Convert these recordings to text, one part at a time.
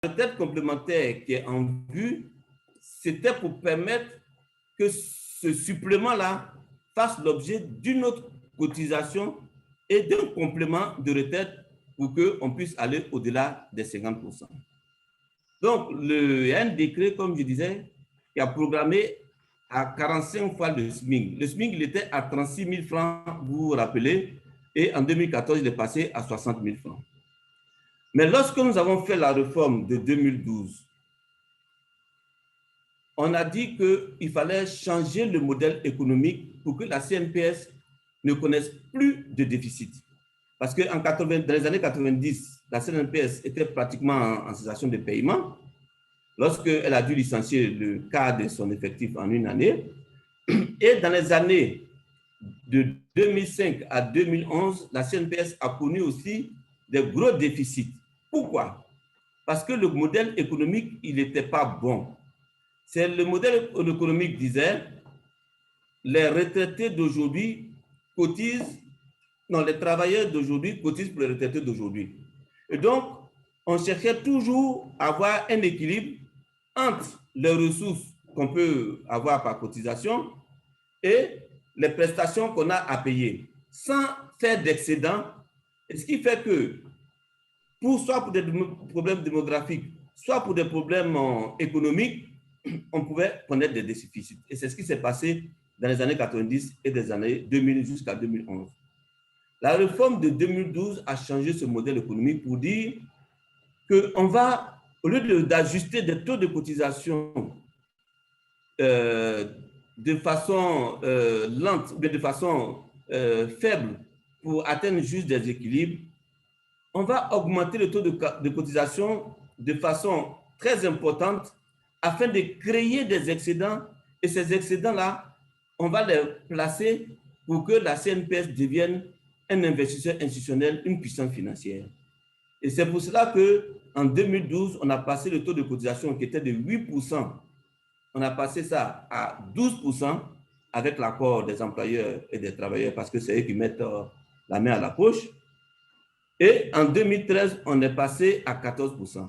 retraite complémentaire qui est en vue, c'était pour permettre que ce supplément-là fasse l'objet d'une autre cotisation et d'un complément de retraite pour qu'on puisse aller au-delà des 50%. Donc, il y a un décret, comme je disais, qui a programmé à 45 fois le SMIC. Le SMIC, il était à 36 000 francs, vous vous rappelez, et en 2014, il est passé à 60 000 francs. Mais lorsque nous avons fait la réforme de 2012, on a dit qu'il fallait changer le modèle économique pour que la CNPS ne connaisse plus de déficit. Parce que dans les années 90, la CNPS était pratiquement en cessation de paiement. Lorsqu'elle a dû licencier le quart de son effectif en une année. Et dans les années de 2005 à 2011, la CNPS a connu aussi des gros déficits. Pourquoi? Parce que le modèle économique, il n'était pas bon. C'est le modèle économique disait, les retraités d'aujourd'hui cotisent, non, les travailleurs d'aujourd'hui cotisent pour les retraités d'aujourd'hui. Et donc, on cherchait toujours à avoir un équilibre entre les ressources qu'on peut avoir par cotisation et les prestations qu'on a à payer, sans faire d'excédent. Ce qui fait que, soit pour des problèmes démographiques, soit pour des problèmes économiques, on pouvait connaître des déficits. Et c'est ce qui s'est passé dans les années 90 et des années 2000 jusqu'à 2011. La réforme de 2012 a changé ce modèle économique pour dire qu'on va, au lieu d'ajuster des taux de cotisation de façon lente, mais de façon faible pour atteindre juste des équilibres, on va augmenter le taux de cotisation de façon très importante afin de créer des excédents. Et ces excédents-là, on va les placer pour que la CNPS devienne un investisseur institutionnel, une puissance financière. Et c'est pour cela qu'en 2012, on a passé le taux de cotisation qui était de 8%. On a passé ça à 12% avec l'accord des employeurs et des travailleurs parce que c'est eux qui mettent la main à la poche. Et en 2013, on est passé à 14%.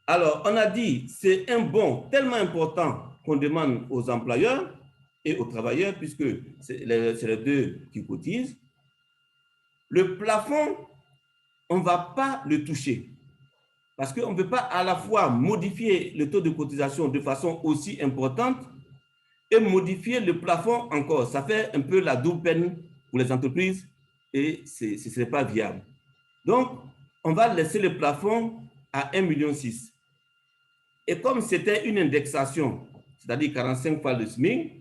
Alors, on a dit, c'est un bon tellement important qu'on demande aux employeurs et aux travailleurs, puisque c'est les deux qui cotisent. Le plafond, on ne va pas le toucher. Parce qu'on ne peut pas à la fois modifier le taux de cotisation de façon aussi importante et modifier le plafond encore. Ça fait un peu la double peine pour les entreprises et ce ne serait pas viable. Donc, on va laisser le plafond à 1,6 million. Et comme c'était une indexation, c'est-à-dire 45 fois le SMIC,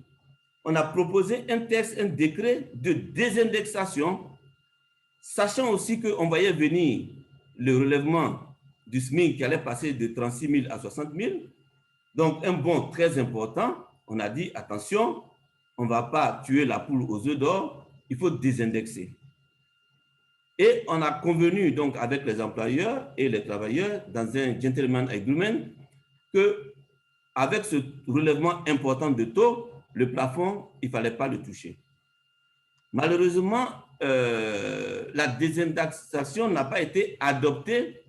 on a proposé un texte, un décret de désindexation, sachant aussi qu'on voyait venir le relèvement du SMIC qui allait passer de 36 000 à 60 000. Donc, un bond très important. On a dit, attention, on ne va pas tuer la poule aux œufs d'or, il faut désindexer. Et on a convenu donc avec les employeurs et les travailleurs dans un gentleman agreement qu'avec ce relèvement important de taux, le plafond, il ne fallait pas le toucher. Malheureusement, la désindexation n'a pas été adoptée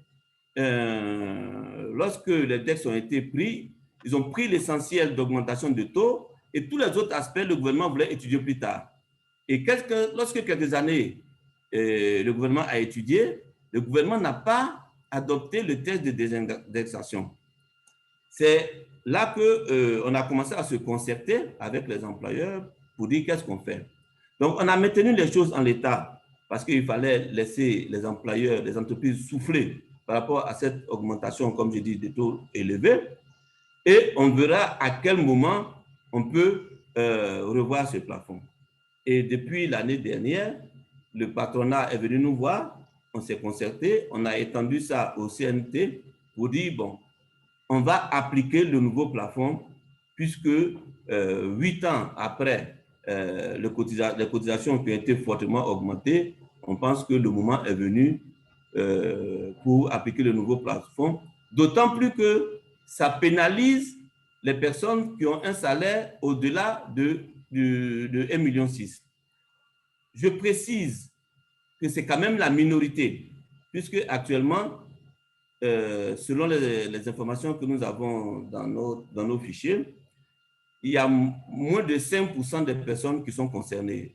lorsque les textes ont été pris. Ils ont pris l'essentiel d'augmentation de taux et tous les autres aspects, le gouvernement voulait étudier plus tard. Et lorsque quelques années, le gouvernement a étudié, le gouvernement n'a pas adopté le texte de désindexation. C'est là qu'on a commencé à se concerter avec les employeurs pour dire qu'est-ce qu'on fait. Donc, on a maintenu les choses en l'état parce qu'il fallait laisser les employeurs, les entreprises souffler par rapport à cette augmentation, comme je dis, des taux élevés. Et on verra à quel moment on peut revoir ce plafond. Et depuis l'année dernière, le patronat est venu nous voir, on s'est concerté, on a étendu ça au CNT pour dire, bon, on va appliquer le nouveau plafond puisque 8 ans après les cotisations qui ont été fortement augmentées, on pense que le moment est venu pour appliquer le nouveau plafond, d'autant plus que ça pénalise les personnes qui ont un salaire au-delà de 1,6 million. Je précise que c'est quand même la minorité, puisque actuellement, selon les informations que nous avons dans nos fichiers, il y a moins de 5% des personnes qui sont concernées,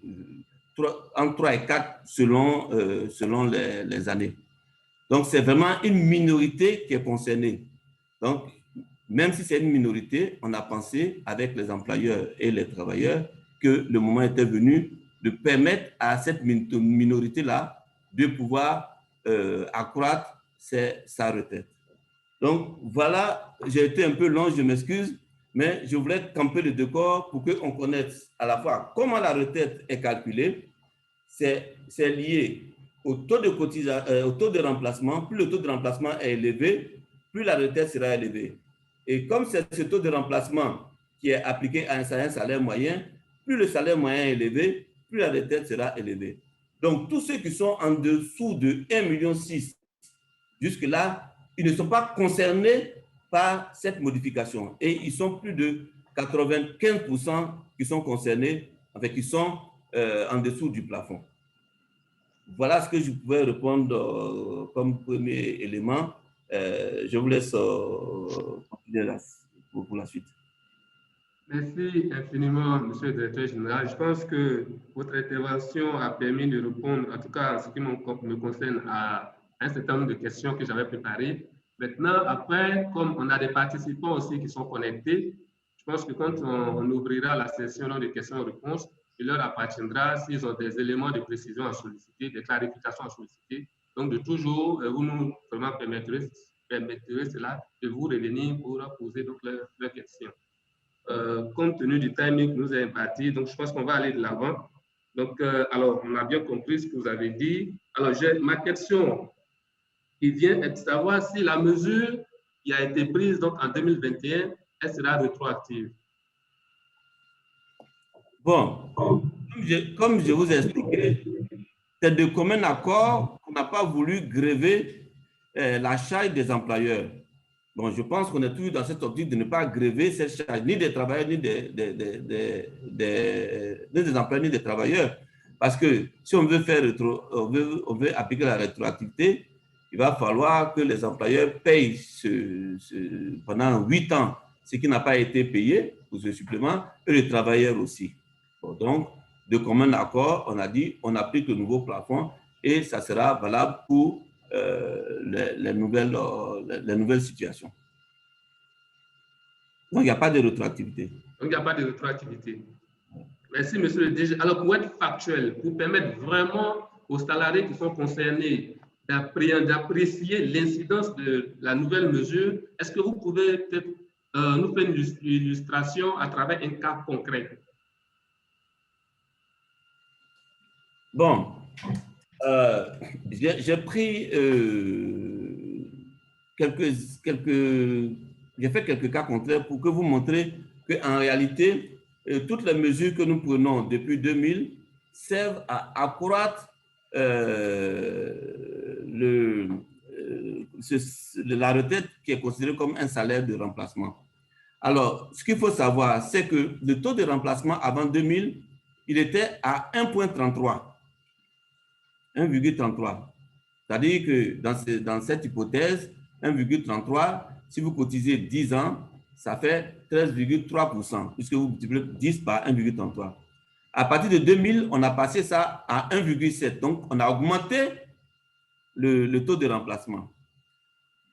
entre 3 et 4 selon les années. Donc, c'est vraiment une minorité qui est concernée. Donc, même si c'est une minorité, on a pensé avec les employeurs et les travailleurs que le moment était venu de permettre à cette minorité-là de pouvoir accroître sa retraite. Donc, voilà, j'ai été un peu long, je m'excuse, mais je voulais camper le décor pour qu'on connaisse à la fois comment la retraite est calculée. C'est lié au taux au taux de remplacement. Plus le taux de remplacement est élevé, plus la retraite sera élevée. Et comme c'est ce taux de remplacement qui est appliqué à un salaire moyen, plus le salaire moyen est élevé, plus la retraite sera élevée. Donc, tous ceux qui sont en dessous de 1,6 million, jusque-là, ils ne sont pas concernés par cette modification. Et ils sont plus de 95% qui sont concernés, qui sont en dessous du plafond. Voilà ce que je pouvais répondre comme premier élément. Je vous laisse continuer pour la suite. Merci infiniment, Monsieur le Directeur Général. Je pense que votre intervention a permis de répondre, en tout cas en ce qui me concerne, à un certain nombre de questions que j'avais préparées. Maintenant, après, comme on a des participants aussi qui sont connectés, je pense que quand on ouvrira la session de questions-réponses, il leur appartiendra, s'ils ont des éléments de précision à solliciter, des clarifications à solliciter, donc de toujours, vous nous vraiment permettrez cela, de vous revenir pour poser donc leurs questions. Compte tenu du timing que nous a imparti, donc je pense qu'on va aller de l'avant. Donc, alors, on a bien compris ce que vous avez dit. Alors, ma question qui vient est de savoir si la mesure qui a été prise donc, en 2021, elle sera rétroactive. Bon, comme je vous ai expliqué, c'est de commun accord qu'on n'a pas voulu gréver la charge des employeurs. Bon, je pense qu'on est toujours dans cette optique de ne pas gréver cette charge, ni des travailleurs, ni des employeurs, ni des travailleurs. Parce que si on veut on veut appliquer la rétroactivité, il va falloir que les employeurs payent pendant 8 ans ce qui n'a pas été payé pour ce supplément, et les travailleurs aussi. Bon, donc, de commun accord, on a dit on applique le nouveau plafond et ça sera valable pour les nouvelles situations. Donc, il n'y a pas de rétroactivité. Donc, il n'y a pas de rétroactivité. Merci, monsieur le DG. Alors, pour être factuel, pour permettre vraiment aux salariés qui sont concernés d'apprécier l'incidence de la nouvelle mesure, est-ce que vous pouvez peut-être nous faire une illustration à travers un cas concret? Bon, j'ai pris j'ai fait quelques cas concrets pour que vous montrez qu'en réalité, toutes les mesures que nous prenons depuis 2000 servent à accroître la retraite qui est considérée comme un salaire de remplacement. Alors, ce qu'il faut savoir, c'est que le taux de remplacement avant 2000, il était à 1,33. 1,33. C'est-à-dire que dans cette hypothèse, 1,33, si vous cotisez 10 ans, ça fait 13,3%, puisque vous multipliez 10 par 1,33. À partir de 2000, on a passé ça à 1,7. Donc, on a augmenté le taux de remplacement.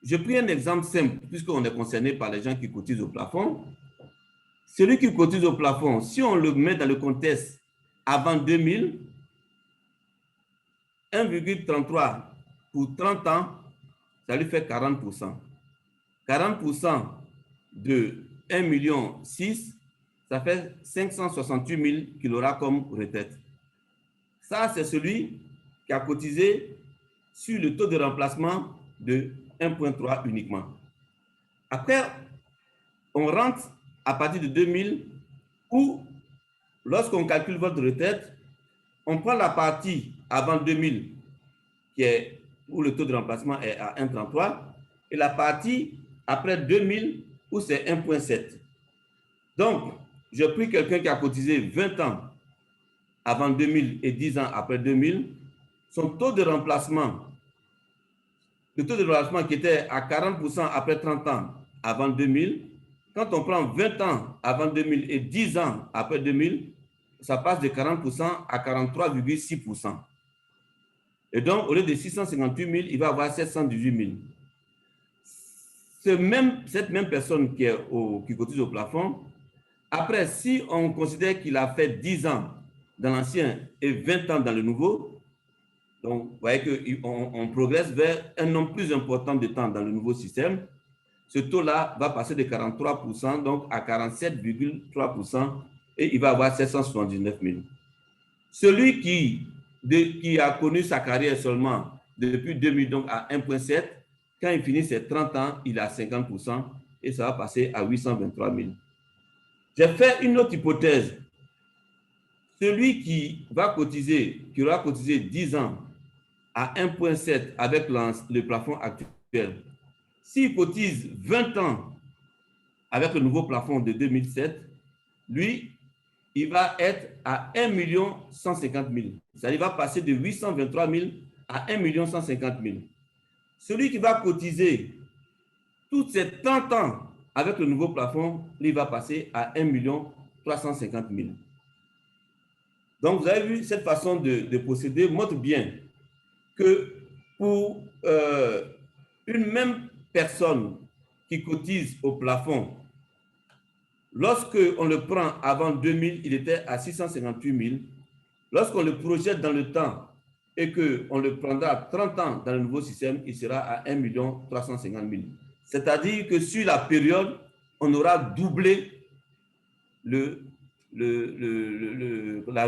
Je prends un exemple simple, puisqu'on est concerné par les gens qui cotisent au plafond. Celui qui cotise au plafond, si on le met dans le contexte avant 2000, 1,33 pour 30 ans, ça lui fait 40%. 40% de 1,6 million, ça fait 568 000 qu'il aura comme retraite. Ça, c'est celui qui a cotisé sur le taux de remplacement de 1,3 uniquement. Après, on rentre à partir de 2000 où, lorsqu'on calcule votre retraite, on prend la partie avant 2000 où le taux de remplacement est à 1,33 et la partie après 2000 où c'est 1,7. Donc, j'ai pris quelqu'un qui a cotisé 20 ans avant 2000 et 10 ans après 2000. Son taux de remplacement le taux de remplacement qui était à 40% après 30 ans avant 2000, quand on prend 20 ans avant 2000 et 10 ans après 2000, ça passe de 40% à 43,6%. Et donc, au lieu de 658 000, il va avoir 718 000. Cette même personne qui cotise au plafond, après, si on considère qu'il a fait 10 ans dans l'ancien et 20 ans dans le nouveau, donc vous voyez qu'on progresse vers un nombre plus important de temps dans le nouveau système. Ce taux-là va passer de 43% donc à 47,3% et il va avoir 779 000. Celui qui a connu sa carrière seulement depuis 2000 donc à 1,7, quand il finit ses 30 ans, il est à 50% et ça va passer à 823 000. J'ai fait une autre hypothèse. Celui qui aura cotisé 10 ans à 1,7 avec le plafond actuel, s'il cotise 20 ans avec le nouveau plafond de 2007, lui, il va être à 1 150 000. C'est-à-dire qu'il va passer de 823 000 à 1 150 000. Celui qui va cotiser tous ces 30 ans avec le nouveau plafond, lui va passer à 1 350 000. Donc, vous avez vu, cette façon de procéder montre bien que pour une même personne qui cotise au plafond, lorsqu'on le prend avant 2000, il était à 658 000. Lorsqu'on le projette dans le temps et qu'on le prendra à 30 ans dans le nouveau système, il sera à 1 350 000. C'est-à-dire que sur la période, on aura doublé la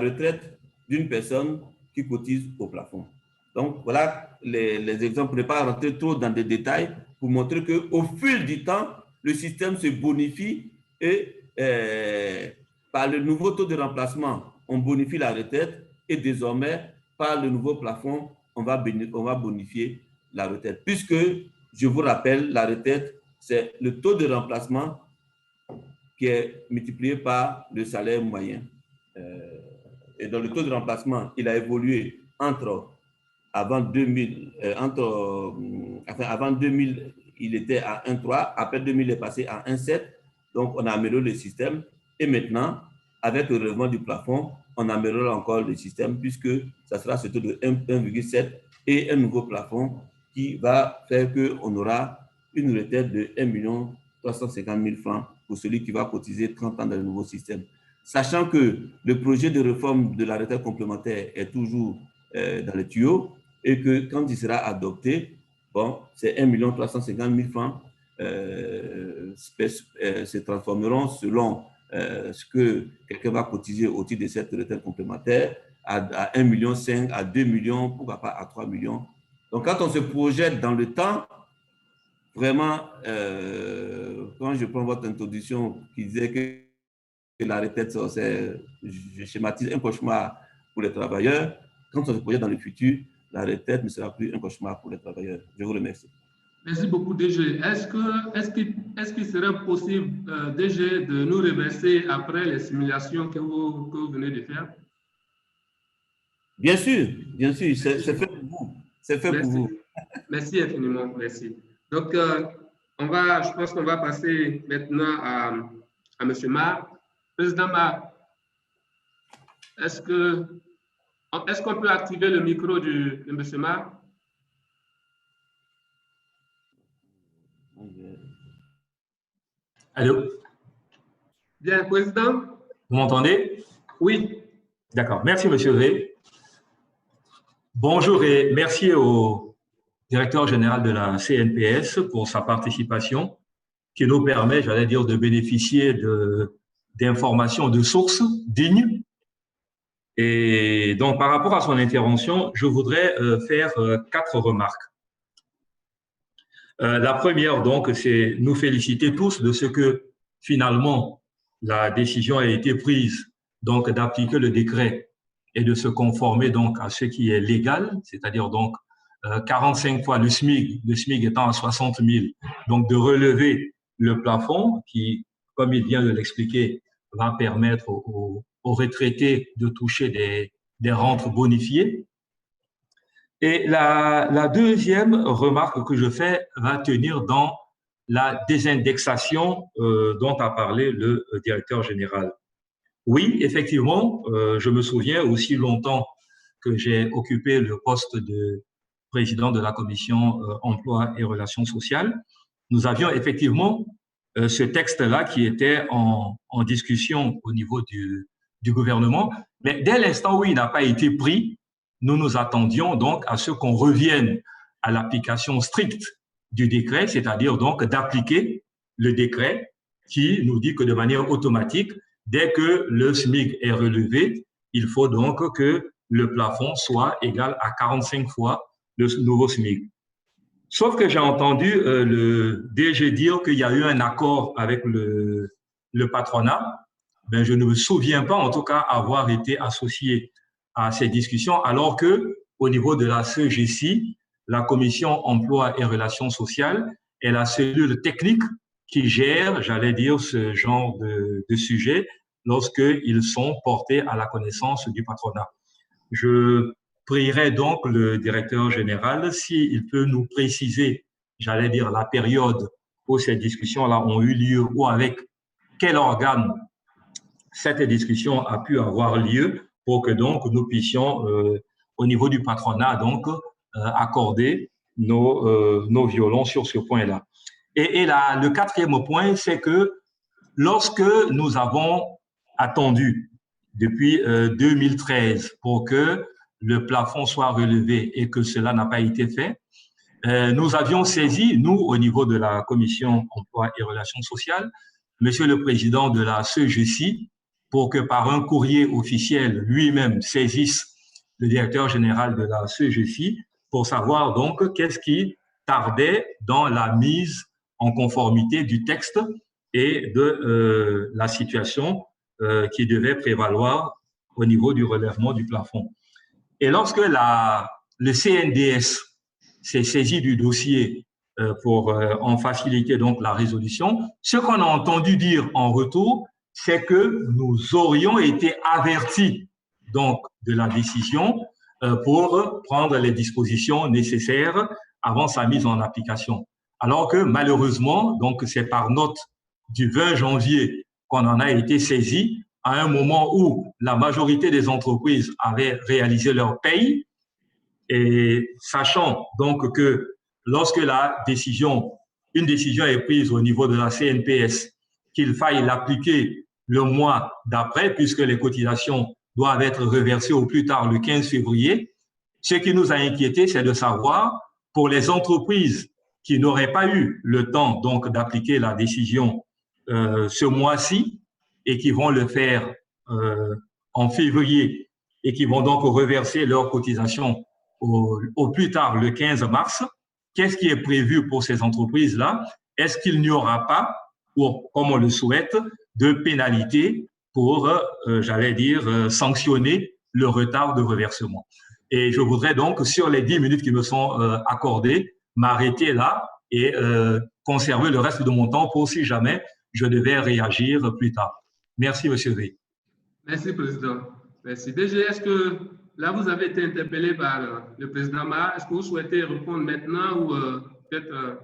retraite d'une personne qui cotise au plafond. Donc, voilà les exemples. Pour ne pas rentrer trop dans des détails, pour montrer qu'au fil du temps, le système se bonifie et par le nouveau taux de remplacement, on bonifie la retraite et désormais, par le nouveau plafond, on va bonifier la retraite. Puisque, je vous rappelle, la retraite, c'est le taux de remplacement qui est multiplié par le salaire moyen. Et dans le taux de remplacement, il a évolué avant 2000, avant 2000, il était à 1,3, après 2000, il est passé à 1,7. Donc, on a amélioré le système. Et maintenant, avec le relèvement du plafond, on améliore encore le système puisque ça sera ce taux de 1,7 et un nouveau plafond qui va faire qu'on aura une retraite de 1 350 000 francs pour celui qui va cotiser 30 ans dans le nouveau système. Sachant que le projet de réforme de la retraite complémentaire est toujours dans les tuyaux et que quand il sera adopté, bon, c'est 1 350 000 francs se transformeront selon ce que quelqu'un va cotiser au titre de cette retraite complémentaire à 1,5 million, à 2 millions, pourquoi pas à 3 millions. Donc, quand on se projette dans le temps, vraiment, quand je prends votre introduction qui disait que la retraite, je schématise un cauchemar pour les travailleurs, quand on se projette dans le futur, la retraite ne sera plus un cauchemar pour les travailleurs. Je vous remercie. Merci beaucoup, DG. Est-ce qu'il serait possible, DG, de nous reverser après les simulations que vous venez de faire? Bien sûr, c'est fait pour vous. C'est fait pour vous. Merci infiniment, merci. Donc, je pense qu'on va passer maintenant à M. Mar. Président Mar, est-ce qu'on peut activer le micro de M. Mar? Allô? Bien, Président? Vous m'entendez? Oui. D'accord. Merci, Monsieur Ré. Bonjour et merci au directeur général de la CNPS pour sa participation qui nous permet, j'allais dire, de bénéficier d'informations de sources dignes. Et donc, par rapport à son intervention, je voudrais faire 4 remarques. La première, donc, c'est nous féliciter tous de ce que, finalement, la décision a été prise, donc, d'appliquer le décret et de se conformer, donc, à ce qui est légal, c'est-à-dire, donc, 45 fois le SMIC étant à 60 000, donc, de relever le plafond qui, comme il vient de l'expliquer, va permettre aux retraités de toucher des rentes bonifiées. Et la deuxième remarque que je fais va tenir dans la désindexation dont a parlé le directeur général. Oui, effectivement, je me souviens aussi longtemps que j'ai occupé le poste de président de la commission emploi et relations sociales. Nous avions effectivement ce texte-là qui était en discussion au niveau du gouvernement, mais dès l'instant où il n'a pas été pris, nous nous attendions donc à ce qu'on revienne à l'application stricte du décret, c'est-à-dire donc d'appliquer le décret qui nous dit que de manière automatique, dès que le SMIC est relevé, il faut donc que le plafond soit égal à 45 fois le nouveau SMIC. Sauf que j'ai entendu le DG dire qu'il y a eu un accord avec le patronat. Ben, je ne me souviens pas, en tout cas, avoir été associé à ces discussions, alors que au niveau de la CEGESI, la Commission emploi et relations sociales est la cellule technique qui gère, j'allais dire, ce genre de sujet lorsqu'ils sont portés à la connaissance du patronat. Je prierai donc le directeur général s'il peut nous préciser, j'allais dire, la période où ces discussions-là ont eu lieu ou avec quel organe cette discussion a pu avoir lieu pour que donc nous puissions, au niveau du patronat, donc, accorder nos violons sur ce point-là. Et le quatrième point, c'est que lorsque nous avons attendu depuis 2013 pour que le plafond soit relevé et que cela n'a pas été fait, nous avions saisi, nous, au niveau de la Commission emploi et relations sociales, Monsieur le Président de la CEGESI, pour que par un courrier officiel, lui-même saisisse le directeur général de la CEGESI pour savoir donc qu'est-ce qui tardait dans la mise en conformité du texte et de la situation qui devait prévaloir au niveau du relèvement du plafond. Et lorsque le CNDS s'est saisi du dossier pour en faciliter donc la résolution, ce qu'on a entendu dire en retour, c'est que nous aurions été avertis donc de la décision pour prendre les dispositions nécessaires avant sa mise en application. Alors que malheureusement, donc c'est par note du 20 janvier qu'on en a été saisi à un moment où la majorité des entreprises avaient réalisé leur paye, et sachant donc que lorsque une décision est prise au niveau de la CNPS, qu'il faille l'appliquer le mois d'après, puisque les cotisations doivent être reversées au plus tard le 15 février, ce qui nous a inquiétés, c'est de savoir, pour les entreprises qui n'auraient pas eu le temps donc d'appliquer la décision ce mois-ci et qui vont le faire en février et qui vont donc reverser leurs cotisations au plus tard le 15 mars, qu'est-ce qui est prévu pour ces entreprises-là? Est-ce qu'il n'y aura pas, ou comme on le souhaite, de pénalité pour, j'allais dire, sanctionner le retard de reversement? Et je voudrais donc, sur les 10 minutes qui me sont accordées, m'arrêter là et conserver le reste de mon temps pour si jamais je devais réagir plus tard. Merci, M. V. Merci, Président. Merci. DG, est-ce que là, vous avez été interpellé par le Président Ma. Est-ce que vous souhaitez répondre maintenant ou peut-être…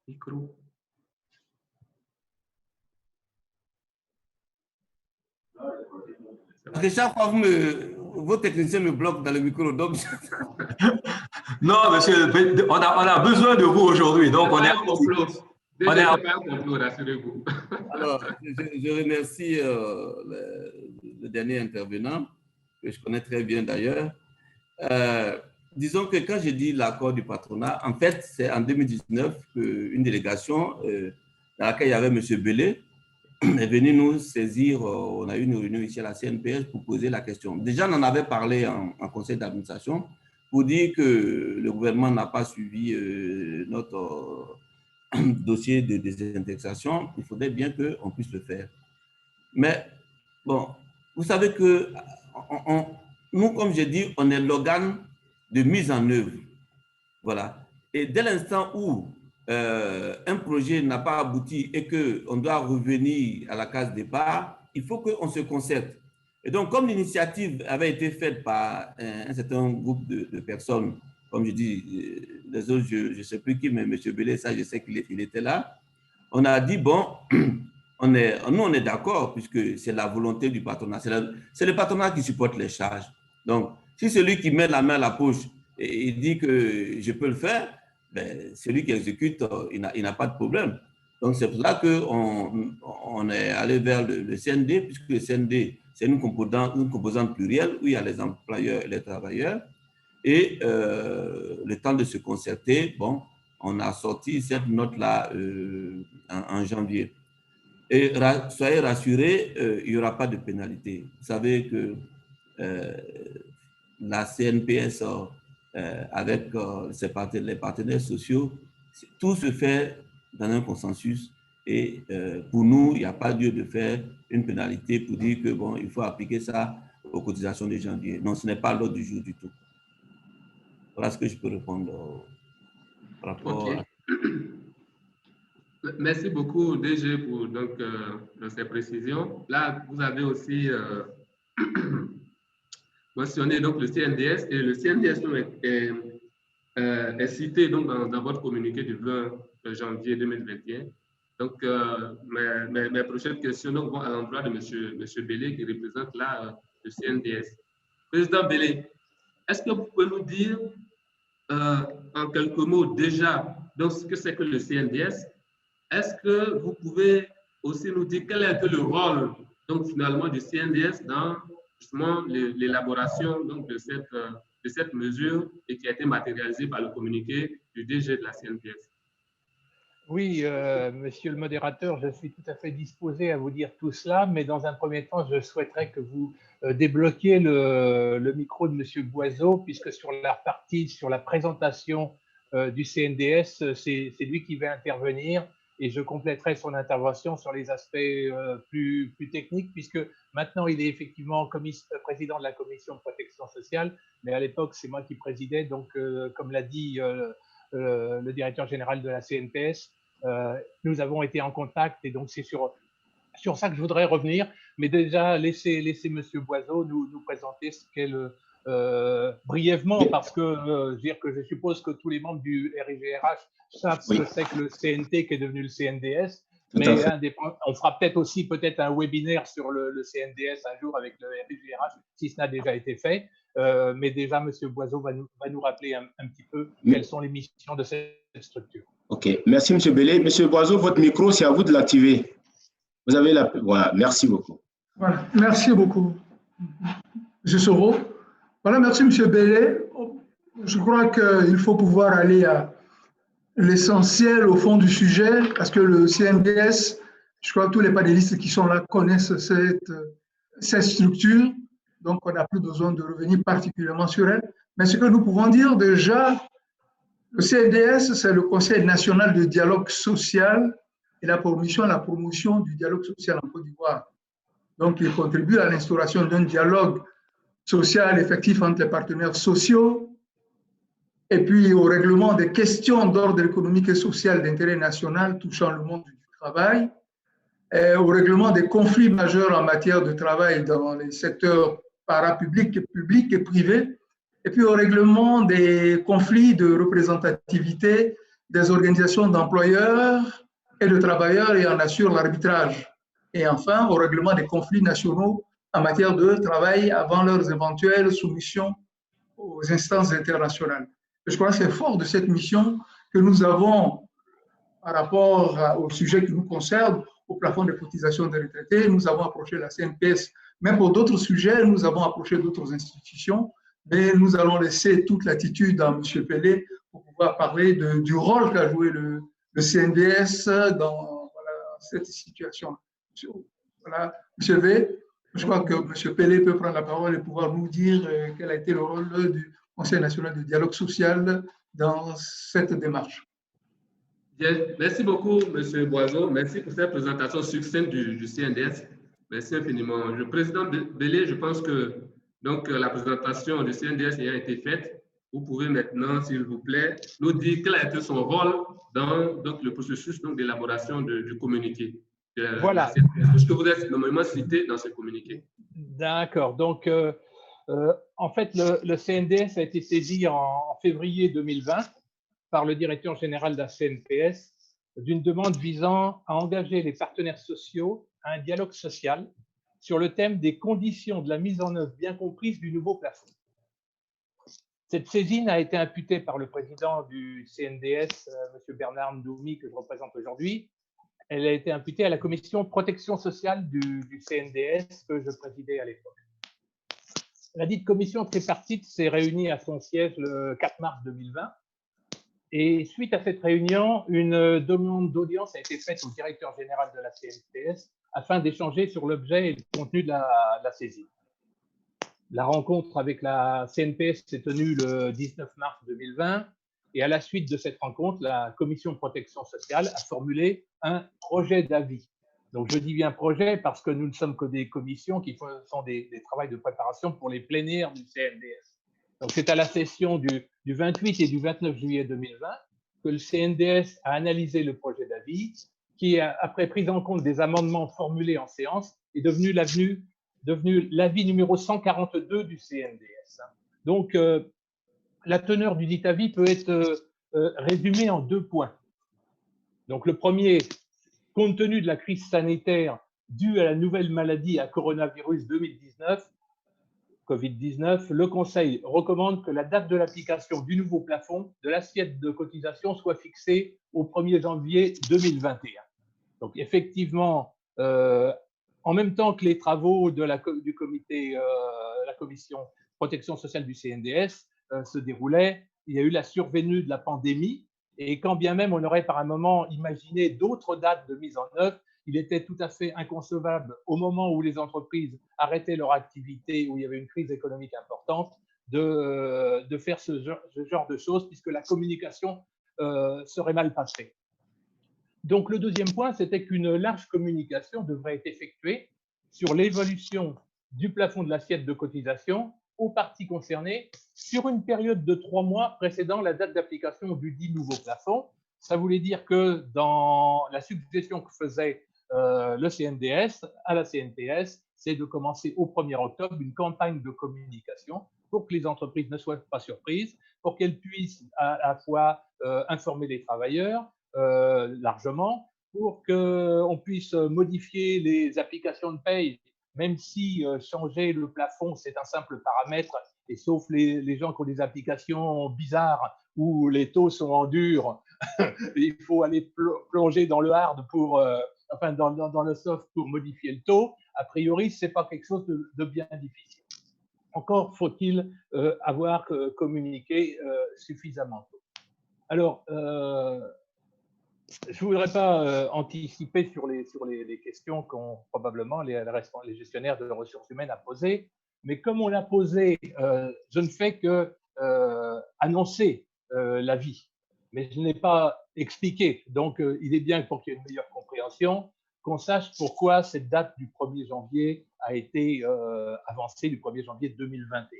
Micro. Parce que chaque fois, vos techniciens me bloquent dans le micro. Donc… Non, monsieur, on a besoin de vous aujourd'hui. Donc, on est un complot. Déjà, c'est pas un complot, rassurez-vous. Alors, je remercie le dernier intervenant, que je connais très bien d'ailleurs. Disons que quand je dis l'accord du patronat, en fait, c'est en 2019 qu'une délégation dans laquelle il y avait M. Belé est venue nous saisir. On a eu une réunion ici à la CNPS pour poser la question. Déjà, on en avait parlé en conseil d'administration pour dire que le gouvernement n'a pas suivi notre dossier de désindexation. Il faudrait bien qu'on puisse le faire. Mais, bon, vous savez que nous, comme j'ai dit, on est l'organe de mise en œuvre. Voilà. Et dès l'instant où un projet n'a pas abouti et qu'on doit revenir à la case départ, il faut qu'on se concerte. Et donc, comme l'initiative avait été faite par un certain groupe de personnes, comme je dis, les autres, je ne sais plus qui, mais M. Belé, ça, je sais qu'il était là, on a dit, bon, nous, on est d'accord, puisque c'est la volonté du patronat. C'est le patronat qui supporte les charges. Donc, si celui qui met la main à la poche et il dit que je peux le faire, ben, celui qui exécute, il n'a pas de problème. Donc, c'est pour ça qu'on est allé vers le CND, puisque le CND, c'est une composante plurielle où il y a les employeurs et les travailleurs. Et le temps de se concerter, bon, on a sorti cette note-là en janvier. Et soyez rassurés, il n'y aura pas de pénalité. Vous savez que la CNPS, avec les partenaires sociaux, tout se fait dans un consensus. Et pour nous, il n'y a pas lieu de faire une pénalité pour dire que bon, il faut appliquer ça aux cotisations de janvier. Non, ce n'est pas l'ordre du jour du tout. Voilà ce que je peux répondre par rapport à... Merci beaucoup, DG, pour ces précisions. Là, vous avez aussi mentionné donc, le CNDS, et le CNDS est cité donc, dans votre communiqué du 20 janvier 2021. Donc, mes prochaines questions donc, vont à l'endroit de M. Belé, qui représente là le CNDS. Président Belé, est-ce que vous pouvez nous dire en quelques mots déjà donc, ce que c'est que le CNDS? Est-ce que vous pouvez aussi nous dire quel est le rôle donc, finalement du CNDS dans justement l'élaboration de cette mesure et qui a été matérialisée par le communiqué du DG de la CNPS? Oui, monsieur le modérateur, je suis tout à fait disposé à vous dire tout cela, mais dans un premier temps, je souhaiterais que vous débloquiez le micro de monsieur Boiseau, puisque sur la partie, sur la présentation du CNDS, c'est lui qui va intervenir, et je compléterai son intervention sur les aspects plus techniques, puisque maintenant il est effectivement président de la commission de protection sociale, mais à l'époque c'est moi qui présidais, donc comme l'a dit le directeur général de la CNPS, nous avons été en contact, et donc c'est sur ça que je voudrais revenir, mais déjà laisser monsieur Boiseau nous présenter ce qu'est brièvement, parce que je suppose que tous les membres du RIGRH savent ce que c'est que le CNT qui est devenu le CNDS, mais on fera peut-être un webinaire sur le CNDS un jour avec le RIGRH, si ce n'a déjà été fait. Mais déjà, M. Boiseau va nous rappeler un petit peu quelles sont les missions de cette structure. OK. Merci, M. Belé. M. Boiseau, votre micro, c'est à vous de l'activer. Vous avez la... Voilà, merci beaucoup. Voilà, merci beaucoup. M. Soro. Voilà, merci, M. Belé. Je crois qu'il faut pouvoir aller à l'essentiel, au fond du sujet, parce que le CNDS, je crois que tous les panélistes qui sont là connaissent cette structure. Donc, on n'a plus besoin de revenir particulièrement sur elle. Mais ce que nous pouvons dire déjà, le CNDS, c'est le Conseil national de dialogue social et la promotion du dialogue social en Côte d'Ivoire. Donc, il contribue à l'instauration d'un dialogue social effectif entre les partenaires sociaux et puis au règlement des questions d'ordre économique et social d'intérêt national touchant le monde du travail, et au règlement des conflits majeurs en matière de travail dans les secteurs parapublics, publics et privés, et puis au règlement des conflits de représentativité des organisations d'employeurs et de travailleurs et en assure l'arbitrage. Et enfin, au règlement des conflits nationaux en matière de travail avant leurs éventuelles soumissions aux instances internationales. Et je crois que c'est fort de cette mission que nous avons par rapport au sujet qui nous concerne, au plafond de cotisation des retraités. Nous avons approché la CNPS, même pour d'autres sujets, nous avons approché d'autres institutions, mais nous allons laisser toute l'attitude à M. Pelé pour pouvoir parler du rôle qu'a joué le CNDS dans cette situation. Voilà, M. V, je crois que M. Pelé peut prendre la parole et pouvoir nous dire quel a été le rôle du Conseil national de dialogue social dans cette démarche. Bien, merci beaucoup, M. Boiseau. Merci pour cette présentation succincte du CNDS. Merci infiniment. Le président Belé, je pense que donc, la présentation du CNDS ayant été faite, vous pouvez maintenant, s'il vous plaît, nous dire quel a été son rôle dans donc, le processus d'élaboration du communiqué. Voilà. la CNPS. Ce que vous avez normalement cité dans ce communiqué. D'accord. Donc, en fait, le CNDS a été saisi en février 2020 par le directeur général de la CNPS d'une demande visant à engager les partenaires sociaux à un dialogue social sur le thème des conditions de la mise en œuvre bien comprise du nouveau plafond. Cette saisine a été imputée par le président du CNDS, M. Bernard Ndoumi, que je représente aujourd'hui. Elle a été imputée à la commission protection sociale du CNDS que je présidais à l'époque. La dite commission tripartite s'est réunie à son siège le 4 mars 2020. Et suite à cette réunion, une demande d'audience a été faite au directeur général de la CNPS afin d'échanger sur l'objet et le contenu de la saisine. La rencontre avec la CNPS s'est tenue le 19 mars 2020 et à la suite de cette rencontre, la commission de protection sociale a formulé un projet d'avis. Donc je dis bien projet parce que nous ne sommes que des commissions qui font des travaux de préparation pour les plénières du CNDS. Donc c'est à la session du 28 et du 29 juillet 2020 que le CNDS a analysé le projet d'avis qui, après prise en compte des amendements formulés en séance, est devenu l'avis numéro 142 du CNDS. Donc, la teneur du dit avis peut être résumée en 2 points. Donc, le premier, compte tenu de la crise sanitaire due à la nouvelle maladie à coronavirus 2019, Covid-19, le Conseil recommande que la date de l'application du nouveau plafond de l'assiette de cotisation soit fixée au 1er janvier 2021. Donc, effectivement, en même temps que les travaux de du comité, la commission protection sociale du CNDS se déroulaient, il y a eu la survenue de la pandémie. Et quand bien même on aurait par un moment imaginé d'autres dates de mise en œuvre, il était tout à fait inconcevable au moment où les entreprises arrêtaient leur activité, où il y avait une crise économique importante, de faire ce genre de choses, puisque la communication serait mal passée. Donc, le deuxième point, c'était qu'une large communication devrait être effectuée sur l'évolution du plafond de l'assiette de cotisation aux parties concernées sur une période de 3 mois précédant la date d'application du dit nouveau plafond. Ça voulait dire que dans la suggestion que faisait le CNDS à la CNPS, c'est de commencer au 1er octobre une campagne de communication pour que les entreprises ne soient pas surprises, pour qu'elles puissent à la fois informer les travailleurs, largement, pour qu'on puisse modifier les applications de paye, même si changer le plafond, c'est un simple paramètre, et sauf les gens qui ont des applications bizarres où les taux sont en dur, il faut aller plonger dans le hard enfin dans le soft pour modifier le taux. A priori, ce n'est pas quelque chose de bien difficile. Encore faut-il avoir communiqué suffisamment tôt. Alors, je ne voudrais pas anticiper sur les questions qu'ont probablement les gestionnaires de ressources humaines à poser, mais comme on l'a posé, je ne fais que annoncer l'avis, mais je n'ai pas expliqué. Donc, il est bien pour qu'il y ait une meilleure compréhension qu'on sache pourquoi cette date du 1er janvier a été avancée du 1er janvier 2021.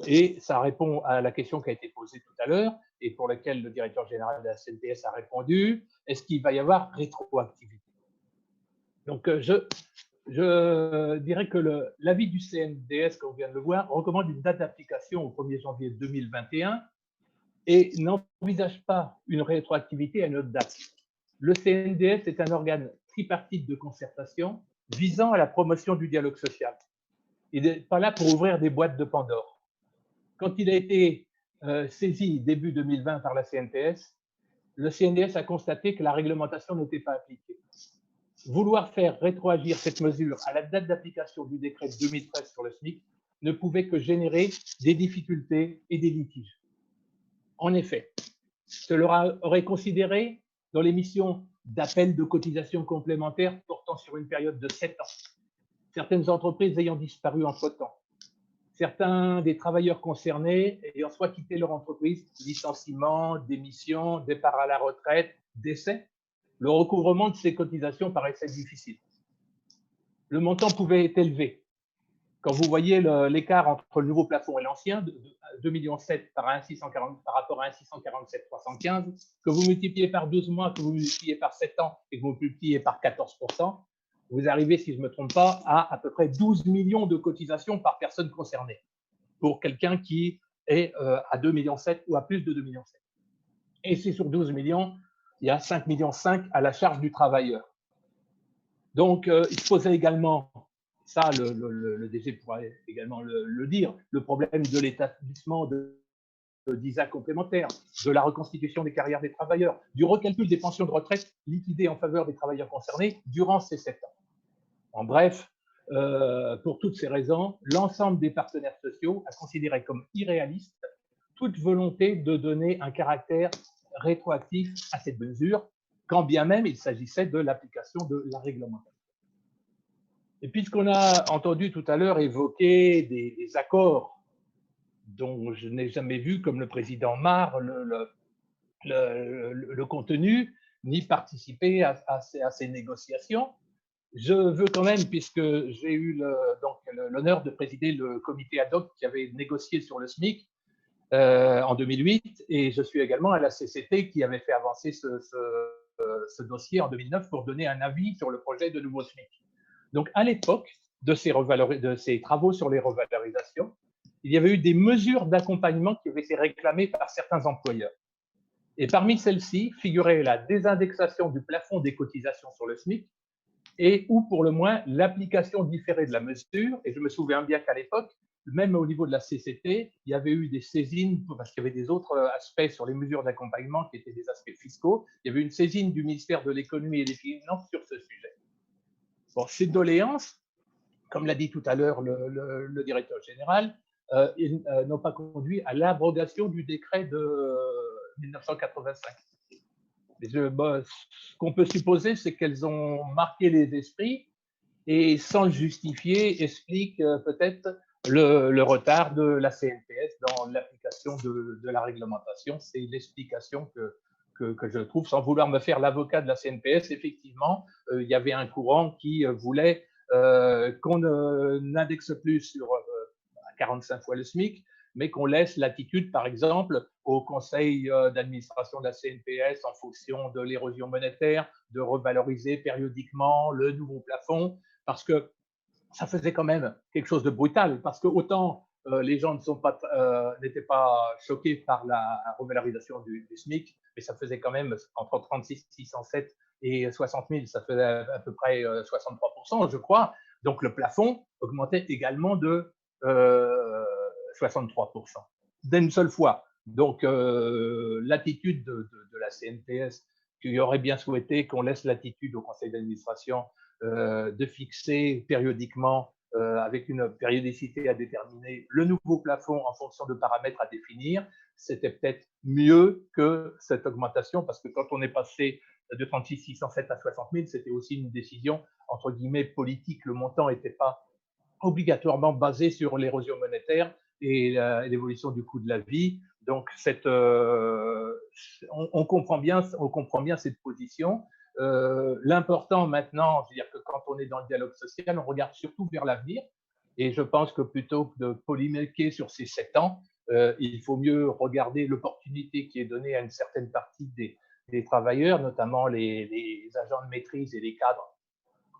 Et ça répond à la question qui a été posée tout à l'heure et pour laquelle le directeur général de la CNPS a répondu, est-ce qu'il va y avoir rétroactivité? Donc, je dirais que l'avis du CNDS, comme on vient de le voir, recommande une date d'application au 1er janvier 2021 et n'envisage pas une rétroactivité à une autre date. Le CNDS est un organe tripartite de concertation visant à la promotion du dialogue social. Il n'est pas là pour ouvrir des boîtes de Pandore. Quand il a été saisi début 2020 par la CNPS, le CNDS a constaté que la réglementation n'était pas appliquée. Vouloir faire rétroagir cette mesure à la date d'application du décret de 2013 sur le SMIC ne pouvait que générer des difficultés et des litiges. En effet, cela aurait considéré dans les missions d'appel de cotisation complémentaire portant sur une période de 7 ans, certaines entreprises ayant disparu entre-temps, certains des travailleurs concernés ayant soit quitté leur entreprise, licenciement, démission, départ à la retraite, décès, le recouvrement de ces cotisations paraissait difficile. Le montant pouvait être élevé. Quand vous voyez l'écart entre le nouveau plafond et l'ancien, de 2,7 millions par rapport à 1,647,315, que vous multipliez par 12 mois, que vous multipliez par 7 ans et que vous multipliez par 14%, vous arrivez, si je ne me trompe pas, à peu près 12 millions de cotisations par personne concernée pour quelqu'un qui est à 2,7 millions ou à plus de 2,7 millions. Et c'est sur 12 millions, il y a 5,5 millions à la charge du travailleur. Donc, il se posait également, ça le DG pourrait également le dire, le problème de l'établissement d'ISA complémentaires, de la reconstitution des carrières des travailleurs, du recalcul des pensions de retraite liquidées en faveur des travailleurs concernés durant ces 7 ans. En bref, pour toutes ces raisons, l'ensemble des partenaires sociaux a considéré comme irréaliste toute volonté de donner un caractère rétroactif à cette mesure, quand bien même il s'agissait de l'application de la réglementation. Et puisqu'on a entendu tout à l'heure évoquer des accords dont je n'ai jamais vu, comme le président Mar, le contenu, ni participer à ces négociations, je veux quand même, puisque j'ai eu l'honneur de présider le comité ad hoc qui avait négocié sur le SMIC en 2008, et je suis également à la CCT qui avait fait avancer ce dossier en 2009 pour donner un avis sur le projet de nouveau SMIC. Donc, à l'époque de ces travaux sur les revalorisations, il y avait eu des mesures d'accompagnement qui avaient été réclamées par certains employeurs. Et parmi celles-ci figurait la désindexation du plafond des cotisations sur le SMIC et ou pour le moins l'application différée de la mesure. Et je me souviens bien qu'à l'époque, même au niveau de la CCT, il y avait eu des saisines, parce qu'il y avait des autres aspects sur les mesures d'accompagnement qui étaient des aspects fiscaux. Il y avait une saisine du ministère de l'économie et des finances sur ce sujet. Bon, ces doléances, comme l'a dit tout à l'heure le directeur général, n'ont pas conduit à l'abrogation du décret de 1985. Ce qu'on peut supposer, c'est qu'elles ont marqué les esprits et, sans le justifier, expliquent peut-être le retard de la CNPS dans l'application de la réglementation. C'est l'explication que je trouve, sans vouloir me faire l'avocat de la CNPS. Effectivement, il y avait un courant qui voulait qu'on n'indexe plus sur 45 fois le SMIC, mais qu'on laisse latitude, par exemple, au conseil d'administration de la CNPS en fonction de l'érosion monétaire, de revaloriser périodiquement le nouveau plafond, parce que ça faisait quand même quelque chose de brutal, parce que autant les gens n'étaient pas choqués par la revalorisation du SMIC, mais ça faisait quand même entre 36 607 et 60 000, ça faisait à peu près 63%, je crois. Donc le plafond augmentait également de 63%, d'une seule fois. Donc, l'attitude de la CNPS, qui aurait bien souhaité qu'on laisse l'attitude au conseil d'administration de fixer périodiquement, avec une périodicité à déterminer, le nouveau plafond en fonction de paramètres à définir, c'était peut-être mieux que cette augmentation, parce que quand on est passé de 36 607 à 60 000, c'était aussi une décision, entre guillemets, politique. Le montant n'était pas obligatoirement basé sur l'érosion monétaire et l'évolution du coût de la vie. Donc, on comprend bien cette position. L'important maintenant, c'est-à-dire que quand on est dans le dialogue social, on regarde surtout vers l'avenir. Et je pense que plutôt que de polémiquer sur ces 7 ans, il faut mieux regarder l'opportunité qui est donnée à une certaine partie des travailleurs, notamment les agents de maîtrise et les cadres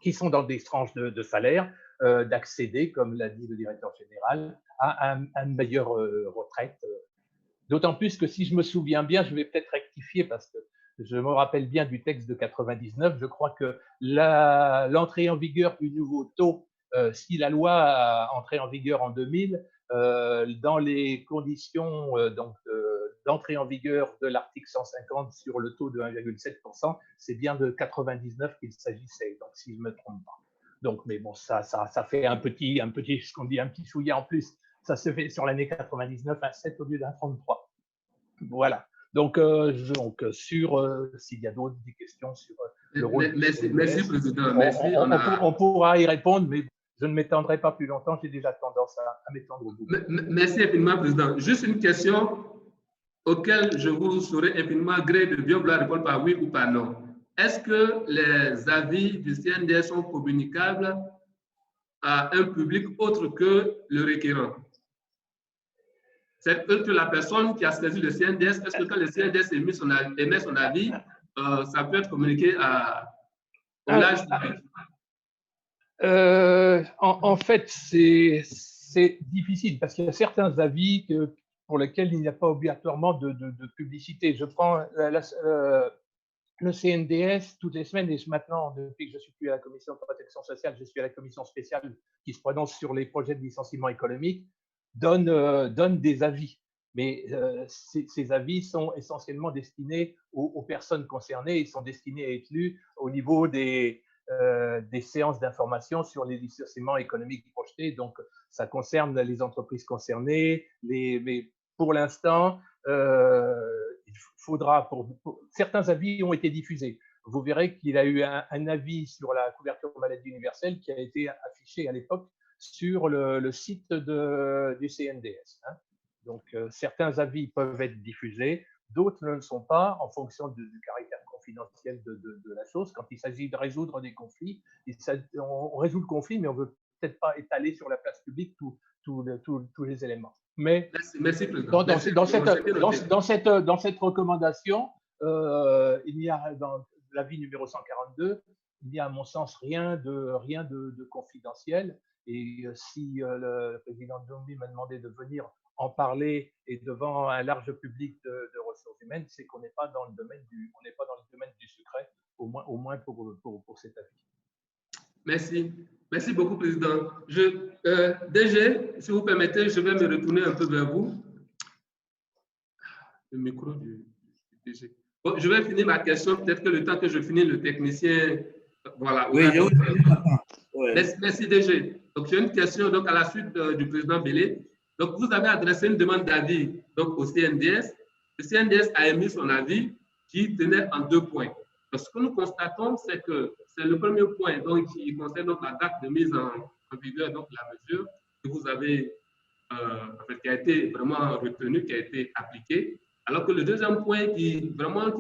qui sont dans des tranches de salaire, d'accéder, comme l'a dit le directeur général, à une meilleure retraite. D'autant plus que, si je me souviens bien, je vais peut-être rectifier parce que je me rappelle bien du texte de 99, je crois que l'entrée en vigueur du nouveau taux, si la loi a entré en vigueur en 2000, dans les conditions d'entrée en vigueur de l'article 150 sur le taux de 1,7%, c'est bien de 99 qu'il s'agissait, donc si je ne me trompe pas. Donc, mais bon, ça fait un petit, ce qu'on dit, un petit souillet en plus. Ça se fait sur l'année 99, un 7 au lieu d'un 33. Voilà. Donc, s'il y a d'autres questions sur le rôle. Merci, Président. Merci. On pourra y répondre, mais je ne m'étendrai pas plus longtemps. J'ai déjà tendance à m'étendre au bout. Merci infiniment, Président. Juste une question auquel je vous serai infiniment gré de bien vouloir répondre par oui ou par non. Est-ce que les avis du CNDS sont communicables à un public autre que le requérant. C'est que la personne qui a saisi le CNDS, est-ce que quand le CNDS émet son avis, ça peut être communiqué au large public? En fait, c'est difficile parce qu'il y a certains avis pour lesquels il n'y a pas obligatoirement de publicité. Je prends le CNDS toutes les semaines, et maintenant, depuis que je suis plus à la commission de protection sociale, je suis à la commission spéciale qui se prononce sur les projets de licenciement économique, donne des avis. Mais ces avis sont essentiellement destinés aux personnes concernées. Ils sont destinés à être lus au niveau des séances d'information sur les licenciements économiques projetés. Donc, ça concerne les entreprises concernées. Mais pour l'instant, il faudra, certains avis ont été diffusés. Vous verrez qu'il y a eu un avis sur la couverture maladie universelle qui a été affiché à l'époque sur le site du CNDS. Hein. Donc, certains avis peuvent être diffusés, d'autres ne le sont pas en fonction du caractère confidentiel de la chose. Quand il s'agit de résoudre des conflits, on résout le conflit, mais on ne veut peut-être pas étaler sur la place publique tous les éléments. Mais merci, dans cette recommandation, il y a dans l'avis numéro 142, il n'y a à mon sens rien de confidentiel. Et si le président Ndoumbi m'a demandé de venir en parler et devant un large public de ressources humaines, c'est qu'on n'est pas dans le domaine du secret, au moins pour cet avis. Merci beaucoup, Président. DG, si vous permettez, je vais me retourner un peu vers vous. Le micro du DG. Bon, je vais finir ma question. Peut-être que le temps que je finis, le technicien. Voilà. Oui, Merci, DG. Donc, j'ai une question donc, à la suite du président Bélé. Donc, vous avez adressé une demande d'avis au CNDS. Le CNDS a émis son avis qui tenait en 2 points. Donc, ce que nous constatons, c'est que c'est le premier point donc, qui concerne donc, la date de mise en vigueur de la mesure que vous avez, qui a été vraiment retenue, qui a été appliquée. Alors que le deuxième point qui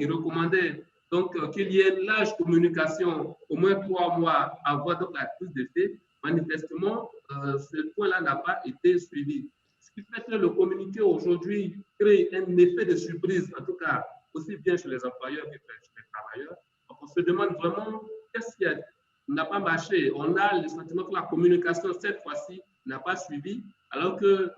recommandait qu'il y ait une large communication, au moins 3 mois avant donc, la prise d'effet, manifestement, ce point-là n'a pas été suivi. Ce qui fait que le communiqué aujourd'hui crée un effet de surprise, en tout cas, aussi bien chez les employeurs que chez les travailleurs. Donc, on se demande vraiment qu'est-ce qui n'a pas marché. On a le sentiment que la communication, cette fois-ci, n'a pas suivi, alors que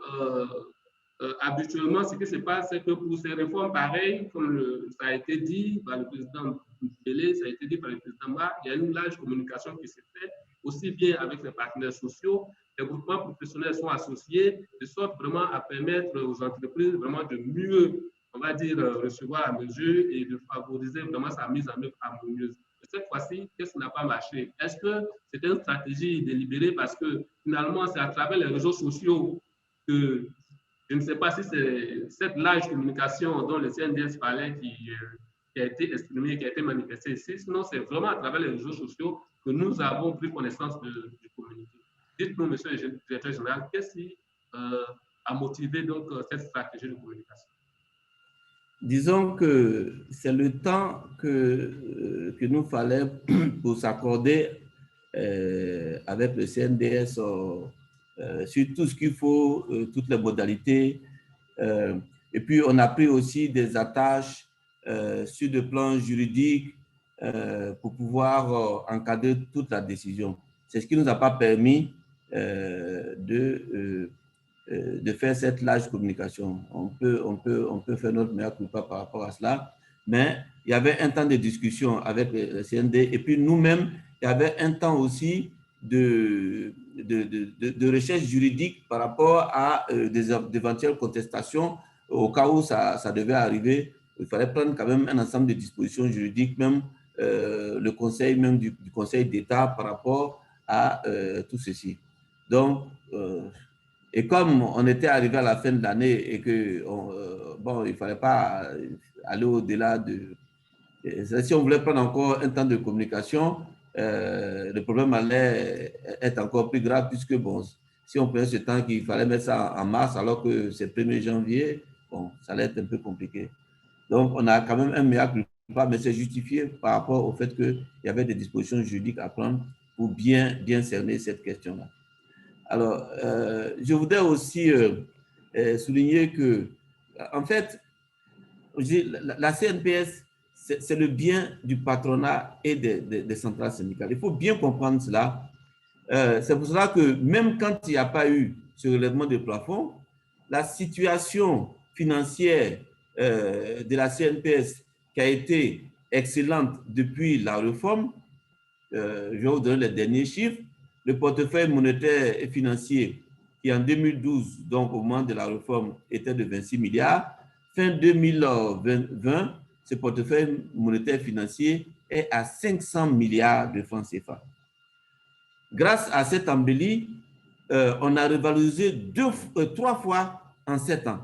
habituellement, ce qui se passe, c'est que pour ces réformes pareilles, comme ça a été dit par le président Bélé, ça a été dit par le président Ma, il y a une large communication qui s'est faite, aussi bien avec les partenaires sociaux, les groupements professionnels sont associés, de sorte vraiment à permettre aux entreprises vraiment de mieux, on va dire, recevoir la mesure et de favoriser vraiment sa mise en œuvre harmonieuse. Cette fois-ci, qu'est-ce qui n'a pas marché? Est-ce que c'est une stratégie délibérée parce que finalement, c'est à travers les réseaux sociaux que je ne sais pas si c'est cette large communication dont le CNDS parlait qui a été exprimée, qui a été manifestée ici. Sinon, c'est vraiment à travers les réseaux sociaux que nous avons pris connaissance du communiqué. Dites-nous, monsieur le directeur général, qu'est-ce qui a motivé donc cette stratégie de communication? Disons que c'est le temps que nous fallait pour s'accorder avec le CNDS sur tout ce qu'il faut, toutes les modalités. Et puis, on a pris aussi des attaches sur le plan juridique pour pouvoir encadrer toute la décision. C'est ce qui ne nous a pas permis de faire cette large communication. On peut faire notre meilleur culpa par rapport à cela, mais il y avait un temps de discussion avec le CND et puis nous-mêmes, il y avait un temps aussi de recherche juridique par rapport à d'éventuelles contestations au cas où ça devait arriver. Il fallait prendre quand même un ensemble de dispositions juridiques, même le conseil même du Conseil d'État par rapport à tout ceci. Donc, et comme on était arrivé à la fin de l'année et que il ne fallait pas aller au-delà de... Si on voulait prendre encore un temps de communication, le problème allait être encore plus grave puisque, bon, si on prenait ce temps qu'il fallait mettre ça en mars alors que c'est 1er janvier, bon, ça allait être un peu compliqué. Donc, on a quand même un meilleur culpa, mais c'est justifié par rapport au fait qu'il y avait des dispositions juridiques à prendre pour bien cerner cette question-là. Alors, je voudrais aussi souligner que, en fait, la CNPS, c'est le bien du patronat et des centrales syndicales. Il faut bien comprendre cela. C'est pour cela que même quand il n'y a pas eu ce relèvement de plafond, la situation financière de la CNPS qui a été excellente depuis la réforme, je vais vous donner les derniers chiffres. Le portefeuille monétaire et financier qui en 2012, donc au moment de la réforme, était de 26 milliards. Fin 2020, ce portefeuille monétaire financier est à 500 milliards de francs CFA. Grâce à cette embellie, on a revalorisé 3 fois en 7 ans.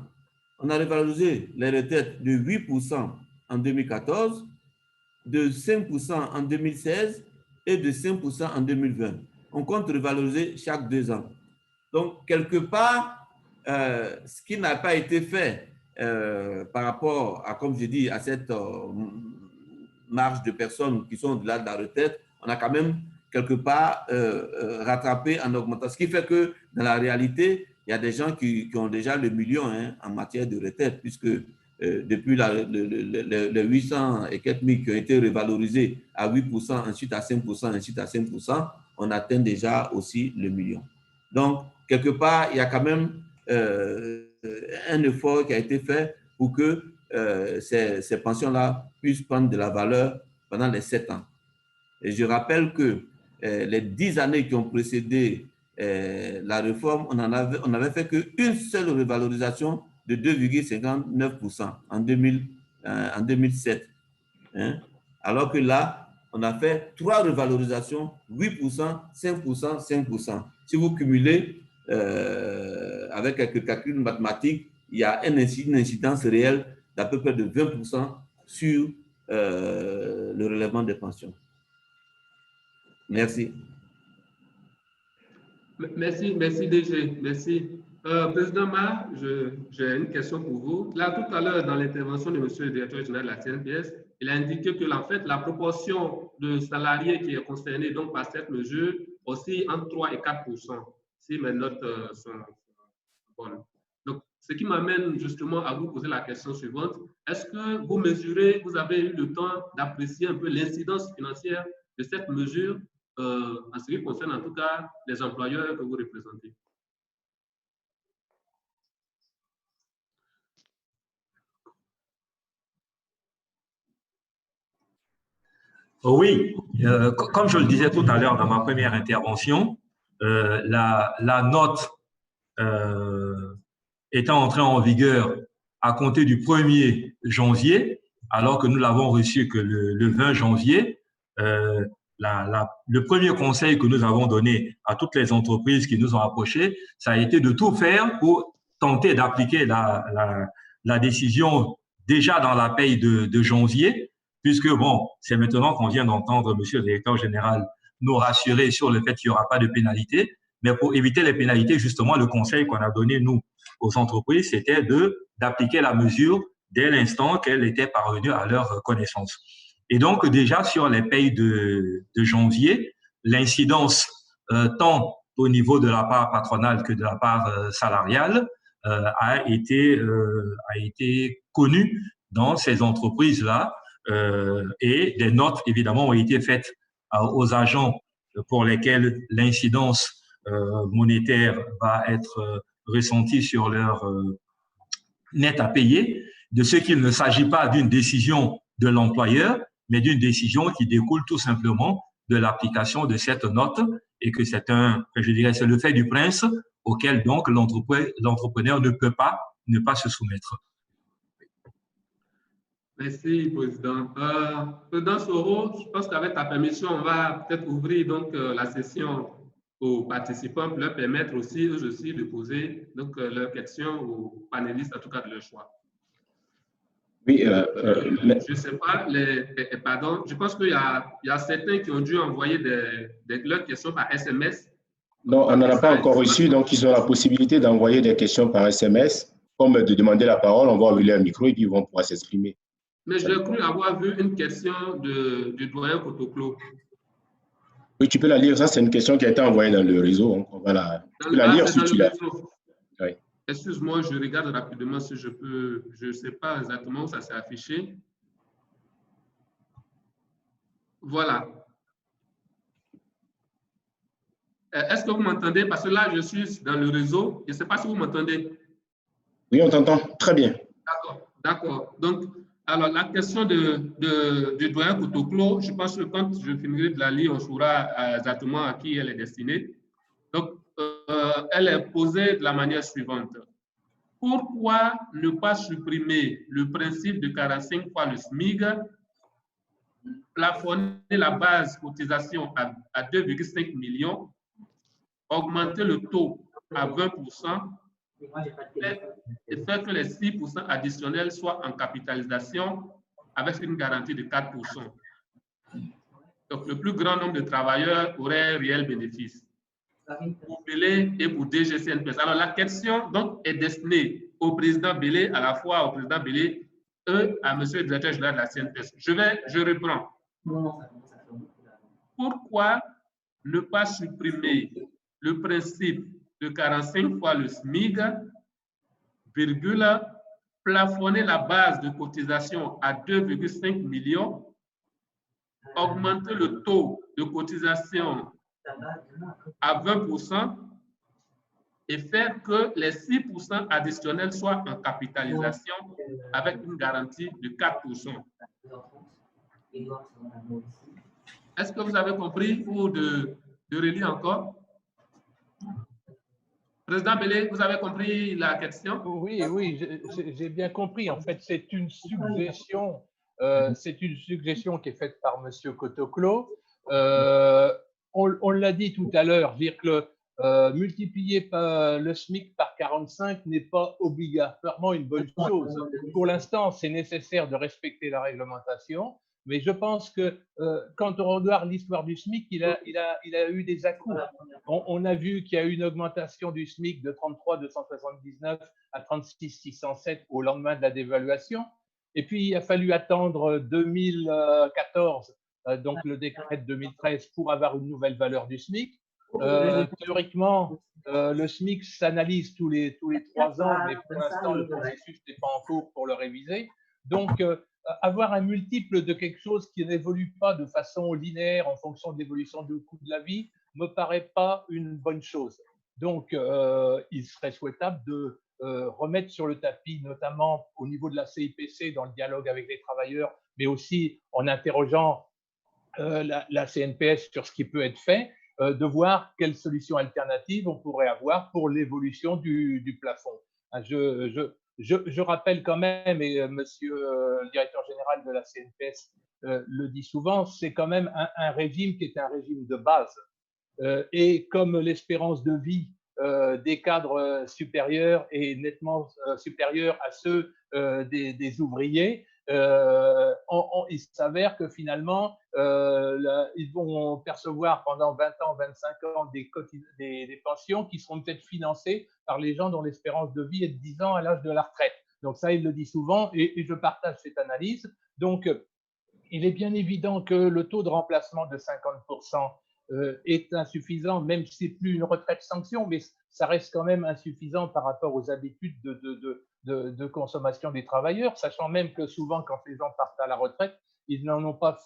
On a revalorisé les retraites de 8% en 2014, de 5% en 2016 et de 5% en 2020. On compte revaloriser chaque 2 ans. Donc, quelque part, ce qui n'a pas été fait par rapport à, comme je dis, à cette marge de personnes qui sont au-delà de la retraite, on a quand même quelque part rattrapé en augmentant. Ce qui fait que dans la réalité, il y a des gens qui ont déjà le million en matière de retraite, puisque depuis les 800 et quelques mille qui ont été revalorisés à 8%, ensuite à 5%, ensuite à 5%, on atteint déjà aussi le million. Donc, quelque part, il y a quand même un effort qui a été fait pour que ces pensions-là puissent prendre de la valeur pendant les 7 ans. Et je rappelle que les 10 années qui ont précédé la réforme, on n'avait fait qu'une seule revalorisation de 2,59% en 2007. Hein? Alors que là, on a fait 3 revalorisations, 8%, 5%, 5%. Si vous cumulez avec quelques calculs mathématiques, il y a une incidence réelle d'à peu près de 20% sur le relèvement des pensions. Merci. Merci DG. Merci. Président Ma, j'ai une question pour vous. Là, tout à l'heure, dans l'intervention de M. le directeur général de la CNPS, il a indiqué que, en fait, la proportion de salariés qui est concernée donc, par cette mesure aussi entre 3 et 4%, si mes notes sont bonnes. Donc, ce qui m'amène justement à vous poser la question suivante. Est-ce que vous mesurez, vous avez eu le temps d'apprécier un peu l'incidence financière de cette mesure en ce qui concerne en tout cas les employeurs que vous représentez? Oui, comme je le disais tout à l'heure dans ma première intervention, la note étant entrée en vigueur à compter du 1er janvier, alors que nous l'avons reçu que le 20 janvier, le premier conseil que nous avons donné à toutes les entreprises qui nous ont approchés, ça a été de tout faire pour tenter d'appliquer la décision déjà dans la paye de janvier, puisque bon, c'est maintenant qu'on vient d'entendre monsieur le directeur général nous rassurer sur le fait qu'il n'y aura pas de pénalité, mais pour éviter les pénalités, justement, le conseil qu'on a donné, nous, aux entreprises, c'était d'appliquer la mesure dès l'instant qu'elle était parvenue à leur connaissance. Et donc, déjà, sur les payes de janvier, l'incidence, tant au niveau de la part patronale que de la part salariale, a été connue dans ces entreprises-là, et des notes, évidemment, ont été faites aux agents pour lesquels l'incidence monétaire va être ressentie sur leur net à payer, de ce qu'il ne s'agit pas d'une décision de l'employeur, mais d'une décision qui découle tout simplement de l'application de cette note et que c'est c'est le fait du prince auquel donc l'entrepreneur ne peut pas ne pas se soumettre. Merci, Président. Président Soro, je pense qu'avec ta permission, on va peut-être ouvrir donc la session aux participants pour leur permettre aussi, eux aussi, de poser donc, leurs questions aux panélistes, en tout cas de leur choix. Oui, je ne sais pas, pardon, je pense qu'il y a certains qui ont dû envoyer leurs questions par SMS. Non, on n'en a pas encore reçu, donc ils ont la possibilité d'envoyer des questions par SMS, comme de demander la parole, on va ouvrir un micro et puis ils vont pouvoir s'exprimer. Mais j'ai cru avoir vu une question du doyen Kotoklo. Oui, tu peux la lire. Ça, c'est une question qui a été envoyée dans le réseau. On va la... Tu peux la lire si tu l'as. Oui. Excuse-moi, je regarde rapidement si je peux. Je ne sais pas exactement où ça s'est affiché. Voilà. Est-ce que vous m'entendez? Parce que là, je suis dans le réseau. Je ne sais pas si vous m'entendez. Oui, on t'entend. Très bien. D'accord, d'accord. Donc, alors, la question du doyen Kotoklo, je pense que quand je finirai de la lire, on saura exactement à qui elle est destinée. Donc, elle est posée de la manière suivante. Pourquoi ne pas supprimer le principe de 45 fois le SMIC, plafonner la base cotisation à 2,5 millions, augmenter le taux à 20%, et faire que les 6% additionnels soient en capitalisation avec une garantie de 4%. Donc, le plus grand nombre de travailleurs aurait un réel bénéfice. Pour Bélé et pour DGCNPS. Alors, la question donc, est destinée au président Bélé, à la fois au président Bélé et à monsieur le directeur général de la CNPS. Je reprends. Pourquoi ne pas supprimer le principe de 45 fois le SMIC, virgule, plafonner la base de cotisation à 2,5 millions, augmenter le taux de cotisation à 20% et faire que les 6% additionnels soient en capitalisation avec une garantie de 4%. Est-ce que vous avez compris ou de relire encore? Président Bélé, vous avez compris la question? Oui, oui, j'ai bien compris. En fait, c'est une suggestion qui est faite par M. Kotoklo. On l'a dit tout à l'heure, dire que multiplier le SMIC par 45 n'est pas obligatoirement une bonne chose. Pour l'instant, c'est nécessaire de respecter la réglementation, mais je pense que quand on regarde l'histoire du SMIC, il a eu des à-coups. On a vu qu'il y a eu une augmentation du SMIC de 33 279 à 36 607 au lendemain de la dévaluation. Et puis, il a fallu attendre 2014, donc le décret de 2013, pour avoir une nouvelle valeur du SMIC. Théoriquement, le SMIC s'analyse tous les 3 ans, mais pour l'instant, le processus n'est pas en cours pour le réviser. Donc, avoir un multiple de quelque chose qui n'évolue pas de façon linéaire en fonction de l'évolution du coût de la vie ne me paraît pas une bonne chose. Donc, il serait souhaitable de remettre sur le tapis, notamment au niveau de la CIPC, dans le dialogue avec les travailleurs, mais aussi en interrogeant la CNPS sur ce qui peut être fait, de voir quelles solutions alternatives on pourrait avoir pour l'évolution du plafond. Je rappelle quand même, et monsieur le directeur général de la CNPS le dit souvent, c'est quand même un régime qui est un régime de base. Et comme l'espérance de vie des cadres supérieurs est nettement supérieure à ceux des ouvriers, il s'avère que finalement, ils vont percevoir pendant 20 ans, 25 ans des pensions qui seront peut-être financées par les gens dont l'espérance de vie est de 10 ans à l'âge de la retraite. Donc ça, il le dit souvent et je partage cette analyse. Donc, il est bien évident que le taux de remplacement de 50% est insuffisant, même si ce n'est plus une retraite sanction, mais ça reste quand même insuffisant par rapport aux habitudes de consommation des travailleurs, sachant même que souvent, quand les gens partent à la retraite, ils n'en ont pas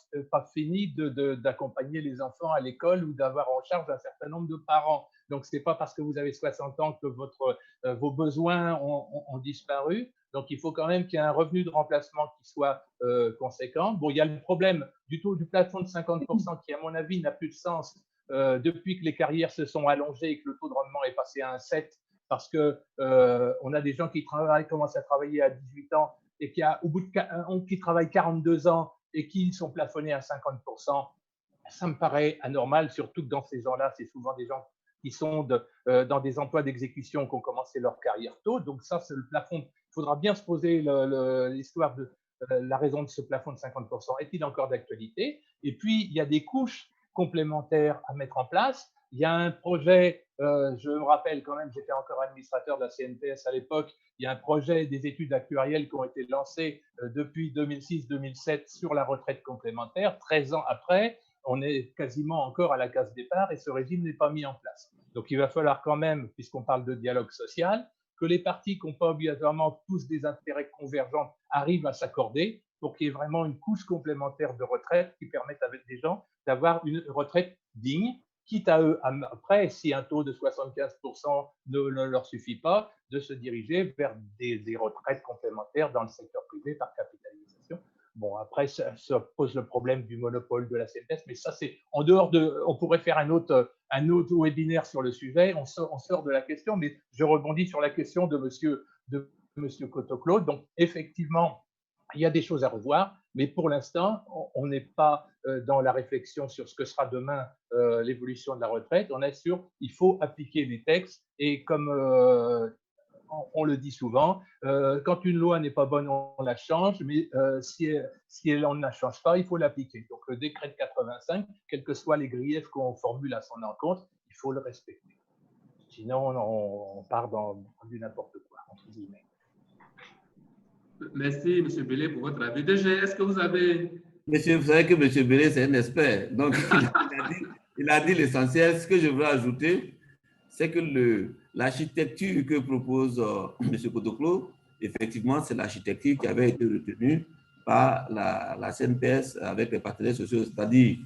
fini d'accompagner les enfants à l'école ou d'avoir en charge un certain nombre de parents. Donc, ce n'est pas parce que vous avez 60 ans que vos besoins ont disparu. Donc, il faut quand même qu'il y ait un revenu de remplacement qui soit conséquent. Bon, il y a le problème du taux du plafond de 50% qui, à mon avis, n'a plus de sens depuis que les carrières se sont allongées et que le taux de rendement est passé à 1,7 parce qu'on a des gens qui commencent à travailler à 18 ans et qui travaillent 42 ans et qui sont plafonnés à 50%. Ça me paraît anormal, surtout que dans ces gens-là, c'est souvent des gens qui sont dans des emplois d'exécution qui ont commencé leur carrière tôt. Donc ça, c'est le plafond. Il faudra bien se poser l'histoire de la raison de ce plafond de 50%. Est-il encore d'actualité? Et puis, il y a des couches complémentaires à mettre en place. Il y a un projet, je me rappelle quand même, j'étais encore administrateur de la CNPS à l'époque, il y a un projet des études actuarielles qui ont été lancées depuis 2006-2007 sur la retraite complémentaire, 13 ans après. on est quasiment encore à la case départ et ce régime n'est pas mis en place. Donc, il va falloir quand même, puisqu'on parle de dialogue social, que les partis qui n'ont pas obligatoirement tous des intérêts convergents arrivent à s'accorder pour qu'il y ait vraiment une couche complémentaire de retraite qui permette avec des gens d'avoir une retraite digne, quitte à eux, après, si un taux de 75% ne leur suffit pas, de se diriger vers des retraites complémentaires dans le secteur privé par capitalisation. Bon, après, ça pose le problème du monopole de la CNPS, mais ça, c'est en dehors de… On pourrait faire un autre webinaire sur le sujet, on sort de la question, mais je rebondis sur la question de monsieur Cotoclo. Donc, effectivement, il y a des choses à revoir, mais pour l'instant, on n'est pas dans la réflexion sur ce que sera demain l'évolution de la retraite. On est sur il faut appliquer les textes et comme on le dit souvent, quand une loi n'est pas bonne, on la change, mais si on ne la change pas, il faut l'appliquer. Donc le décret de 85, quels que soient les griefs qu'on formule à son encontre, il faut le respecter. Sinon, on part dans du n'importe quoi, entre guillemets. Merci, M. Bellé, pour votre avis. DG, est-ce que vous avez… Monsieur, vous savez que M. Bellé, c'est un expert. Donc, il a dit l'essentiel. Ce que je veux ajouter, c'est que l'architecture que propose M. Cotoclo, effectivement, c'est l'architecture qui avait été retenue par la CNPS avec les partenaires sociaux, c'est-à-dire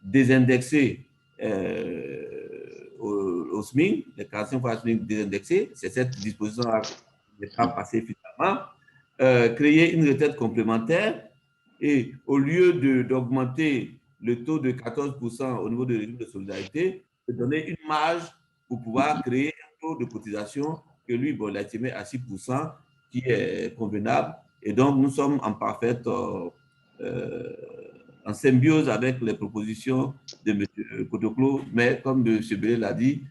désindexer au SMIC, les 45 fois SMIC désindexés. C'est cette disposition-là qui n'est pas passée finalement. Créer une retraite complémentaire et au lieu d'augmenter le taux de 14% au niveau du régime de solidarité, de donner une marge pour pouvoir créer un taux de cotisation que lui, bon, il a estimé à 6%, qui est convenable. Et donc, nous sommes en parfaite en symbiose avec les propositions de M. Cotoclo, mais comme M. Bellé l'a dit,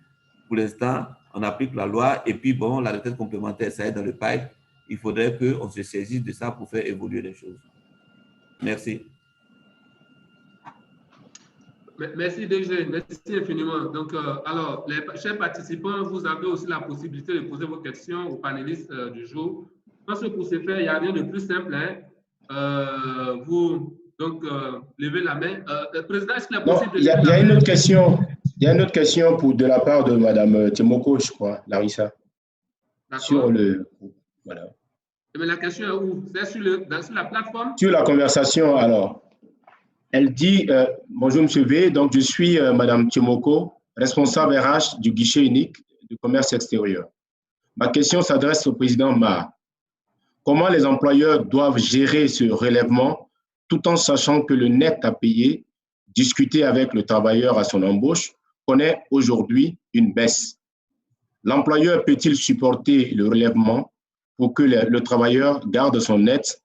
pour l'instant, on applique la loi et puis, bon, la retraite complémentaire, ça est dans le pipe. Il faudrait qu'on se saisisse de ça pour faire évoluer les choses. Merci. Merci DG, merci infiniment. Donc, alors, les chers participants, vous avez aussi la possibilité de poser vos questions aux panélistes du jour. Je pense que pour ce faire, il n'y a rien de plus simple. Hein. Vous, donc, levez la main. Président, est-ce qu'il est possible de… Il y a une autre question. Il y a une autre question de la part de Mme Timoko, je crois, Larissa. Sur le… Voilà. Mais la question est où? C'est sur la plateforme? Sur la conversation, alors. Elle dit bonjour M. V, donc je suis Mme Timoko, responsable RH du guichet unique du commerce extérieur. Ma question s'adresse au président Ma. Comment les employeurs doivent gérer ce relèvement tout en sachant que le net à payer, discuté avec le travailleur à son embauche, connaît aujourd'hui une baisse? L'employeur peut-il supporter le relèvement pour que le travailleur garde son net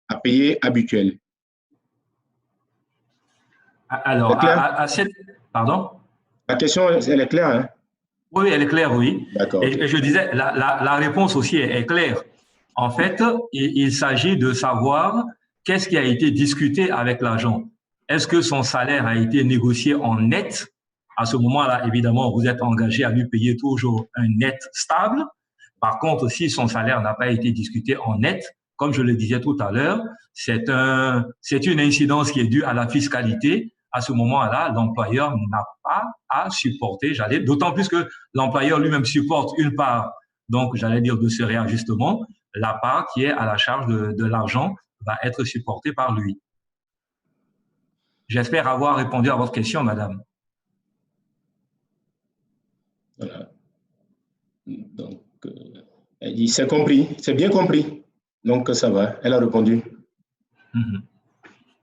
à payer habituel? Alors, pardon? La question, elle est claire, hein? Oui, elle est claire, oui. D'accord. Et je disais, la réponse aussi est claire. En fait, il s'agit de savoir qu'est-ce qui a été discuté avec l'agent. Est-ce que son salaire a été négocié en net? À ce moment-là, évidemment, vous êtes engagé à lui payer toujours un net stable. Par contre, si son salaire n'a pas été discuté en net, comme je le disais tout à l'heure, c'est une incidence qui est due à la fiscalité. À ce moment-là, l'employeur n'a pas à supporter, d'autant plus que l'employeur lui-même supporte une part, donc j'allais dire de ce réajustement, la part qui est à la charge de l'argent va être supportée par lui. J'espère avoir répondu à votre question, madame. Voilà. Donc, elle dit, c'est compris, c'est bien compris. Donc, ça va, elle a répondu.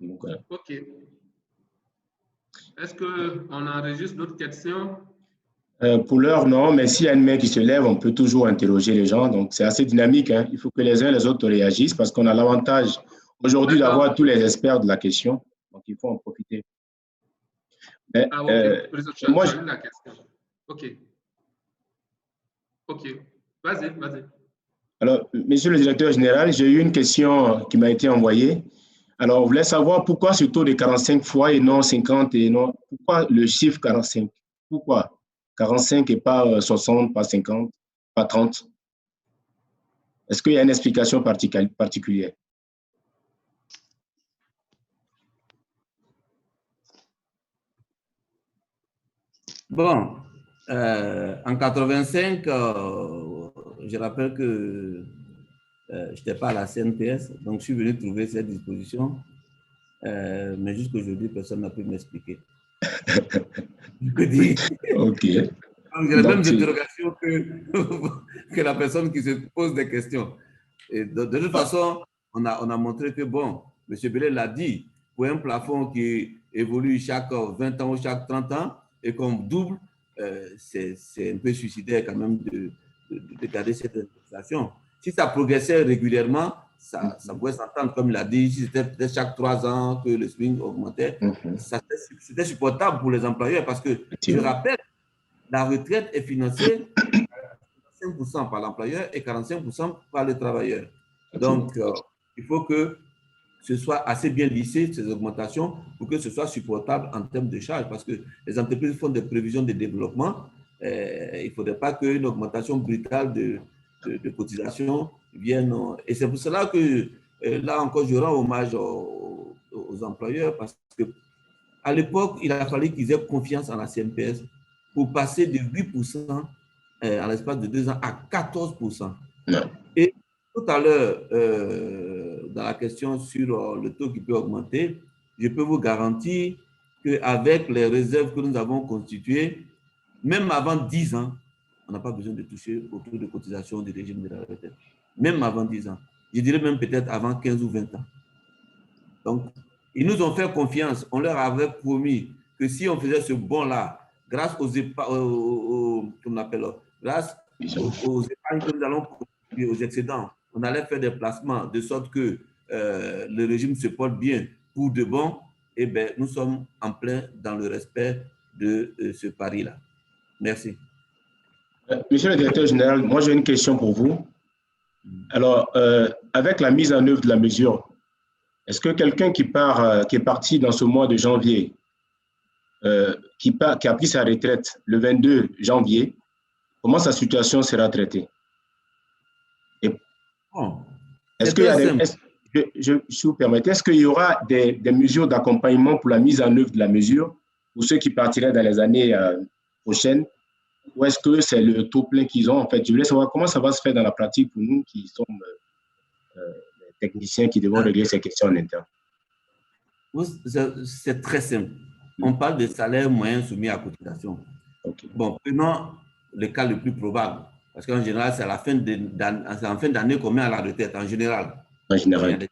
Donc, voilà. OK. Est-ce qu'on enregistre d'autres questions? Pour l'heure, non, mais s'il y a une main qui se lève, on peut toujours interroger les gens. Donc, c'est assez dynamique. Hein. Il faut que les uns et les autres réagissent parce qu'on a l'avantage aujourd'hui d'avoir tous les experts de la question. Donc, il faut en profiter. Mais, moi, j'ai la question. OK. OK. Vas-y. Alors, monsieur le directeur général, j'ai eu une question qui m'a été envoyée. Alors, on voulait savoir pourquoi ce taux de 45 fois et non 50 et non… Pourquoi le chiffre 45? Pourquoi 45 et pas 60, pas 50, pas 30? Est-ce qu'il y a une explication particulière? Bon, en 85, je rappelle que je n'étais pas à la CNPS, donc je suis venu trouver cette disposition, mais jusqu'aujourd'hui, personne n'a pu m'expliquer. Je peux dire. OK. J'ai les mêmes interrogations que la personne qui se pose des questions. Et de toute façon, on a montré que, bon, M. Bellet l'a dit, pour un plafond qui évolue chaque 20 ans ou chaque 30 ans et qu'on double, c'est un peu suicidaire quand même de garder cette indexation. Si ça progressait régulièrement, ça pouvait s'entendre, comme il a dit, si c'était chaque 3 ans que le swing augmentait, c'était supportable pour les employeurs parce que, je rappelle, la retraite est financée 5% par l'employeur et 45% par le travailleur. Donc, il faut que ce soit assez bien lissé, ces augmentations, pour que ce soit supportable en termes de charges, parce que les entreprises font des prévisions de développement. Il ne faudrait pas qu'une augmentation brutale de cotisation vienne. Et c'est pour cela que, là encore, je rends hommage aux employeurs, parce qu'à l'époque, il a fallu qu'ils aient confiance en la CNPS pour passer de 8% en l'espace de 2 ans à 14%. Et tout à l'heure, dans la question sur le taux qui peut augmenter, je peux vous garantir qu'avec les réserves que nous avons constituées, même avant 10 ans, on n'a pas besoin de toucher au taux de cotisation du régime de la retraite. Même avant 10 ans. Je dirais même peut-être avant 15 ou 20 ans. Donc, ils nous ont fait confiance. On leur avait promis que si on faisait ce bond-là, grâce aux épargnes que nous allons contribuer aux excédents, on allait faire des placements de sorte que le régime se porte bien pour de bon. Eh bien, nous sommes en plein dans le respect de ce pari-là. Merci. Monsieur le directeur général, moi j'ai une question pour vous. Alors, avec la mise en œuvre de la mesure, est-ce que quelqu'un qui est parti dans ce mois de janvier, qui a pris sa retraite le 22 janvier, comment sa situation sera traitée? Est-ce que, si vous permettez, est-ce qu'il y aura des mesures d'accompagnement pour la mise en œuvre de la mesure pour ceux qui partiraient dans les années prochaines? Ou est-ce que c'est le taux plein qu'ils ont? En fait, je voulais savoir comment ça va se faire dans la pratique pour nous qui sommes techniciens qui devons régler ces questions en interne. C'est très simple. On parle de salaire moyen soumis à cotisation. Okay. Bon, prenons le cas le plus probable, parce qu'en général, c'est en fin d'année qu'on met à la retraite, en général. En général.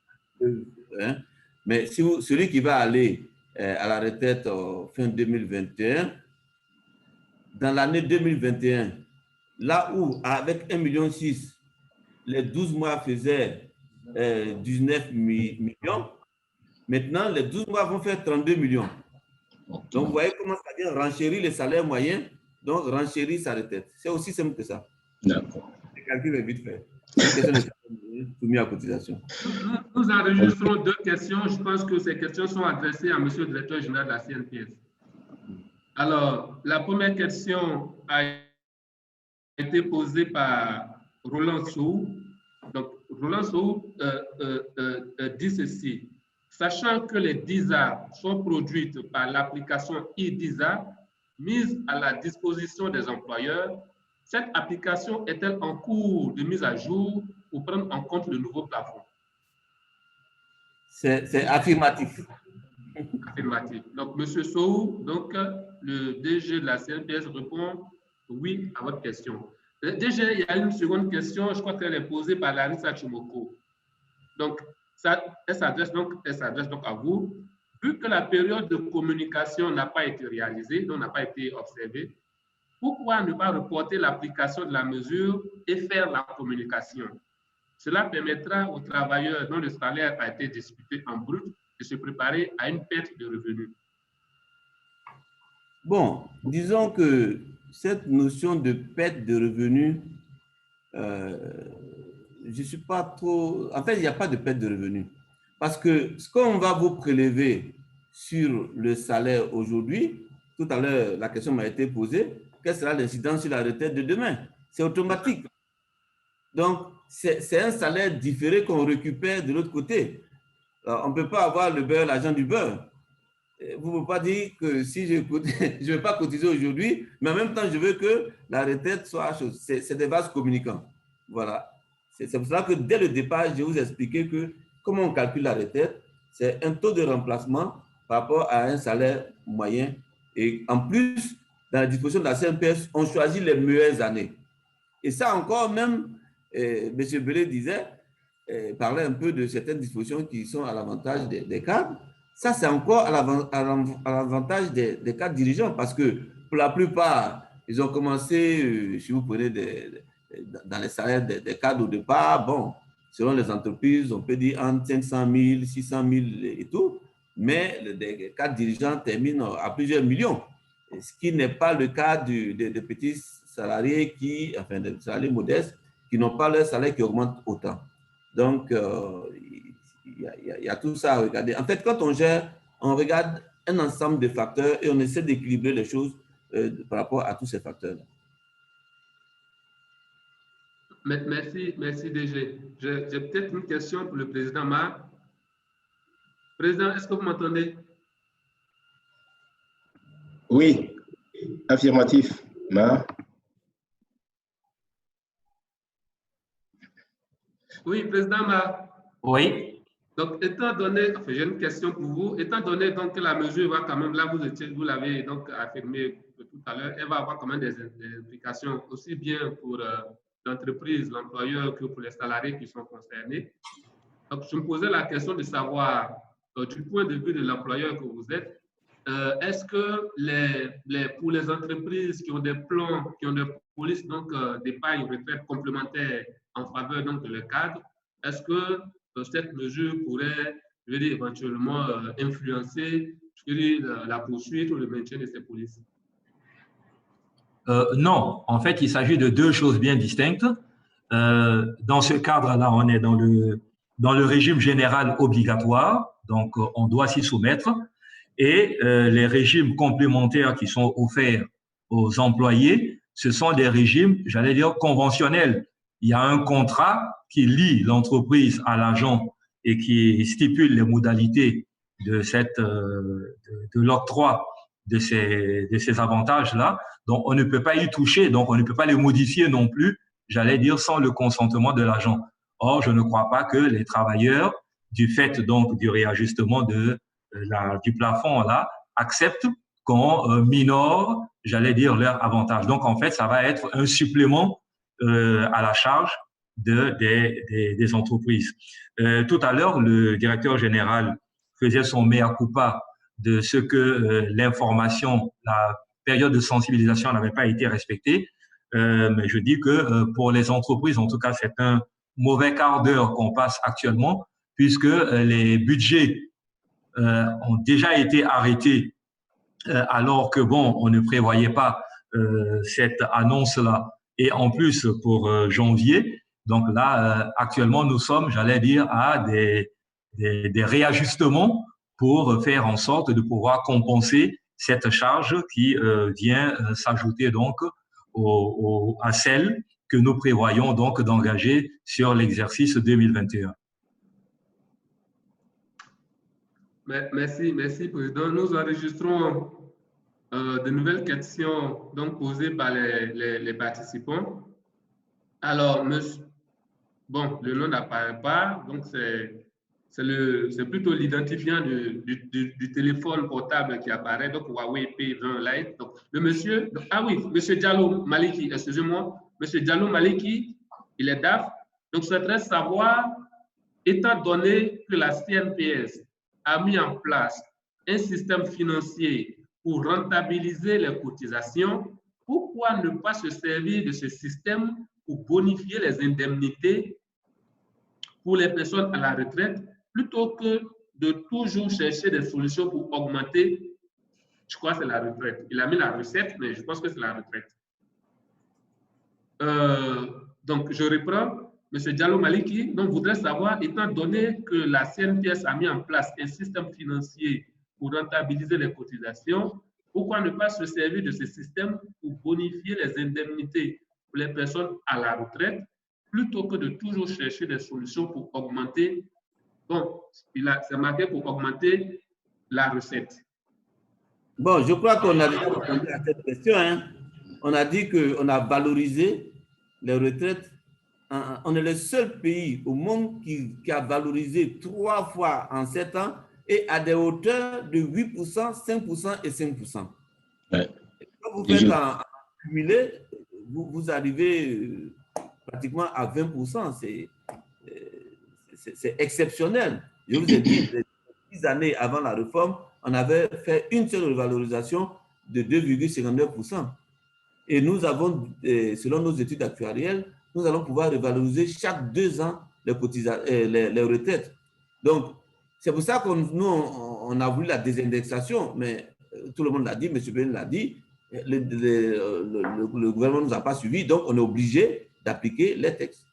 Mais si celui qui va aller à la retraite fin 2021, dans l'année 2021, là où, avec 1,6 million, les 12 mois faisaient 19 millions, maintenant, les 12 mois vont faire 32 millions. Donc, vous voyez comment ça vient renchérir les salaires moyens, donc renchérir sa retraite. C'est aussi simple que ça. D'accord. Le calcul est vite fait. Question de soumis à cotisation. Nous enregistrons 2 questions. Je pense que ces questions sont adressées à M. le directeur général de la CNPS. Alors, la première question a été posée par Roland Sou. Donc, Roland Sou dit ceci. Sachant que les DISA sont produites par l'application e-DISA mise à la disposition des employeurs, cette application est-elle en cours de mise à jour pour prendre en compte le nouveau plafond? C'est affirmatif. Affirmatif. Donc, M. Sow, donc, le DG de la CNPS répond oui à votre question. Le DG, il y a une seconde question, je crois qu'elle est posée par Larissa Chimoko. Donc, elle s'adresse donc à vous. Vu que la période de communication n'a pas été réalisée, donc n'a pas été observée, pourquoi ne pas reporter l'application de la mesure et faire la communication? Cela permettra aux travailleurs dont le salaire a été discuté en brut de se préparer à une perte de revenus. Bon, disons que cette notion de perte de revenus, je ne suis pas trop... En fait, il n'y a pas de perte de revenus. Parce que ce qu'on va vous prélever sur le salaire aujourd'hui, tout à l'heure, la question m'a été posée, quelle sera l'incidence sur la retraite de demain? C'est automatique. Donc, c'est un salaire différé qu'on récupère de l'autre côté. Alors, on ne peut pas avoir le beurre, l'argent du beurre. vous ne pouvez pas dire que si je ne vais pas cotiser aujourd'hui, mais en même temps, je veux que la retraite soit chose. C'est des vases communicants. Voilà. C'est pour cela que dès le départ, je vous ai expliqué que comment on calcule la retraite, c'est un taux de remplacement par rapport à un salaire moyen. Et en plus, dans la disposition de la CNPS, on choisit les meilleures années. Et ça encore, même, M. Belé disait, parlait un peu de certaines dispositions qui sont à l'avantage des cadres. Ça, c'est encore à l'avantage des cadres dirigeants parce que pour la plupart, ils ont commencé, si vous prenez dans les salaires des cadres au départ, bon, selon les entreprises, on peut dire entre 500 000, 600 000 et tout, mais les cadres dirigeants terminent à plusieurs millions, ce qui n'est pas le cas des petits salariés enfin des salariés modestes qui n'ont pas leur salaire qui augmente autant. Donc, il y a tout ça à regarder. En fait, quand on gère, on regarde un ensemble de facteurs et on essaie d'équilibrer les choses par rapport à tous ces facteurs-là. Merci DG. J'ai peut-être une question pour le président Ma. Président, est-ce que vous m'entendez? Oui, affirmatif. Ma. Oui, président Ma. Oui. Donc, étant donné, enfin, j'ai une question pour vous, étant donné donc que la mesure va quand même, là vous l'avez donc affirmé tout à l'heure, elle va avoir quand même des implications aussi bien pour l'entreprise, l'employeur que pour les salariés qui sont concernés. Donc, je me posais la question de savoir, du point de vue de l'employeur que vous êtes, est-ce que pour les entreprises qui ont des plans, qui ont des polices d'épargne retraite complémentaires en faveur donc, de leur cadre, est-ce que cette mesure pourrait, je veux dire, éventuellement influencer la poursuite ou le maintien de ces polices? Non, en fait, il s'agit de deux choses bien distinctes. Dans ce cadre-là, on est dans le régime général obligatoire, donc on doit s'y soumettre, et les régimes complémentaires qui sont offerts aux employés, ce sont des régimes, j'allais dire, conventionnels. Il y a un contrat qui lie l'entreprise à l'agent et qui stipule les modalités de l'octroi de ces avantages-là. Donc, on ne peut pas y toucher, donc on ne peut pas les modifier non plus, j'allais dire, sans le consentement de l'agent. Or, je ne crois pas que les travailleurs, du fait donc du réajustement du plafond là, acceptent qu'on minore, j'allais dire, leurs avantages. Donc, en fait, ça va être un supplément à la charge des entreprises. Tout à l'heure, le directeur général faisait son mea culpa de ce que l'information, la période de sensibilisation n'avait pas été respectée. Mais je dis que pour les entreprises, en tout cas, c'est un mauvais quart d'heure qu'on passe actuellement, puisque les budgets ont déjà été arrêtés alors que, bon, on ne prévoyait pas cette annonce-là. Et en plus, pour janvier, donc là, actuellement, nous sommes, j'allais dire, à des réajustements pour faire en sorte de pouvoir compenser cette charge qui vient s'ajouter donc à celle que nous prévoyons donc d'engager sur l'exercice 2021. Merci, Président. Nous enregistrons de nouvelles questions donc, posées par les participants. Alors, bon, le nom n'apparaît pas, donc c'est plutôt l'identifiant du téléphone portable qui apparaît, donc Huawei P20 Lite. Donc, monsieur Diallo Maliki, excusez-moi, monsieur Diallo Maliki, il est DAF. Donc, je souhaiterais savoir, étant donné que la CNPS a mis en place un système financier pour rentabiliser les cotisations, pourquoi ne pas se servir de ce système pour bonifier les indemnités pour les personnes à la retraite, plutôt que de toujours chercher des solutions pour augmenter, je crois que c'est la retraite. Il a mis la recette, mais je pense que c'est la retraite. Donc, je reprends. M. Diallo Maliki, donc, voudrait savoir, étant donné que la CNPS a mis en place un système financier pour rentabiliser les cotisations, pourquoi ne pas se servir de ce système pour bonifier les indemnités pour les personnes à la retraite, plutôt que de toujours chercher des solutions pour augmenter, bon, c'est marqué pour augmenter la recette. Bon, je crois qu'on a déjà répondu à cette question. Hein. On a dit qu'on a valorisé les retraites. On est le seul pays au monde qui a valorisé 3 fois en 7 ans et à des hauteurs de 8%, 5% et 5%. Ouais. Quand vous faites en cumulé, vous arrivez pratiquement à 20%. C'est exceptionnel. Je vous ai dit, les 10 années avant la réforme, on avait fait une seule revalorisation de 2,59%. Et nous avons, selon nos études actuarielles, nous allons pouvoir revaloriser chaque 2 ans les retraites. Donc, c'est pour ça que nous, on a voulu la désindexation, mais tout le monde l'a dit, M. Ben l'a dit, le gouvernement ne nous a pas suivis, donc on est obligé d'appliquer les textes.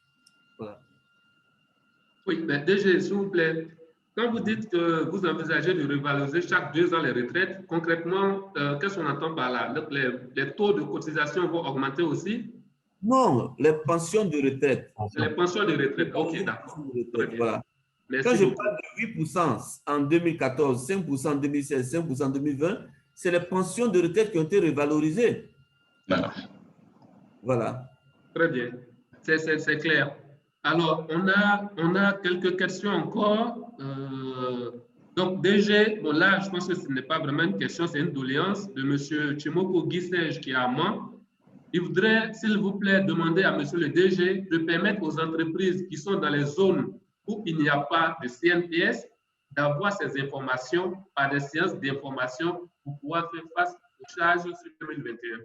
Voilà. Oui, mais DG, s'il vous plaît, quand vous dites que vous envisagez de revaloriser chaque 2 ans les retraites, concrètement, qu'est-ce qu'on entend par là? Les taux de cotisation vont augmenter aussi? Non, les pensions de retraite. Les pensions de retraite, ok, d'accord. Voilà. Quand je parle de 8% en 2014, 5% en 2016, 5% en 2020, c'est les pensions de retraite qui ont été revalorisées. Voilà. Très bien, c'est clair. Alors, on a quelques questions encore. Donc, DG, bon là, je pense que ce n'est pas vraiment une question, c'est une doléance de M. Chimoko Guissège qui est à moi. Il voudrait, s'il vous plaît, demander à M. le DG de permettre aux entreprises qui sont dans les zones où il n'y a pas de CNPS d'avoir ces informations par des séances d'information pour pouvoir faire face aux charges sur 2021.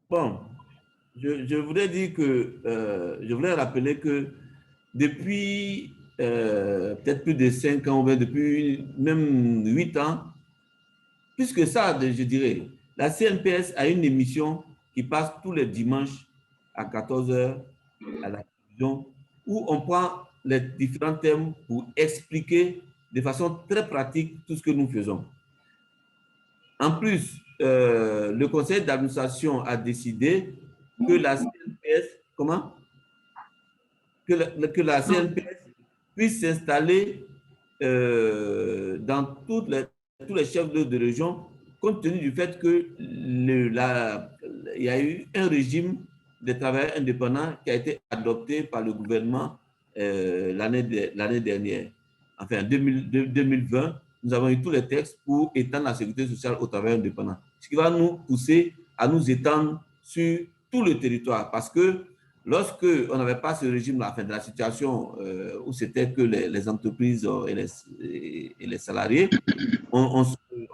Bon, je voudrais dire que, je voulais rappeler que depuis peut-être plus de 5 ans, ou bien depuis même 8 ans, plus que ça, je dirais, la CNPS a une émission qui passe tous les dimanches à 14h à la télévision, où on prend les différents thèmes pour expliquer de façon très pratique tout ce que nous faisons. En plus, le conseil d'administration a décidé que la CNPS, que la CNPS puisse s'installer dans tous les chefs de région, compte tenu du fait que il y a eu un régime des travailleurs indépendants qui a été adopté par le gouvernement l'année dernière. Enfin, en 2020, nous avons eu tous les textes pour étendre la sécurité sociale aux travailleurs indépendants. Ce qui va nous pousser à nous étendre sur tout le territoire. Parce que lorsque on n'avait pas ce régime-là, enfin, de la situation où c'était que les entreprises et les salariés, on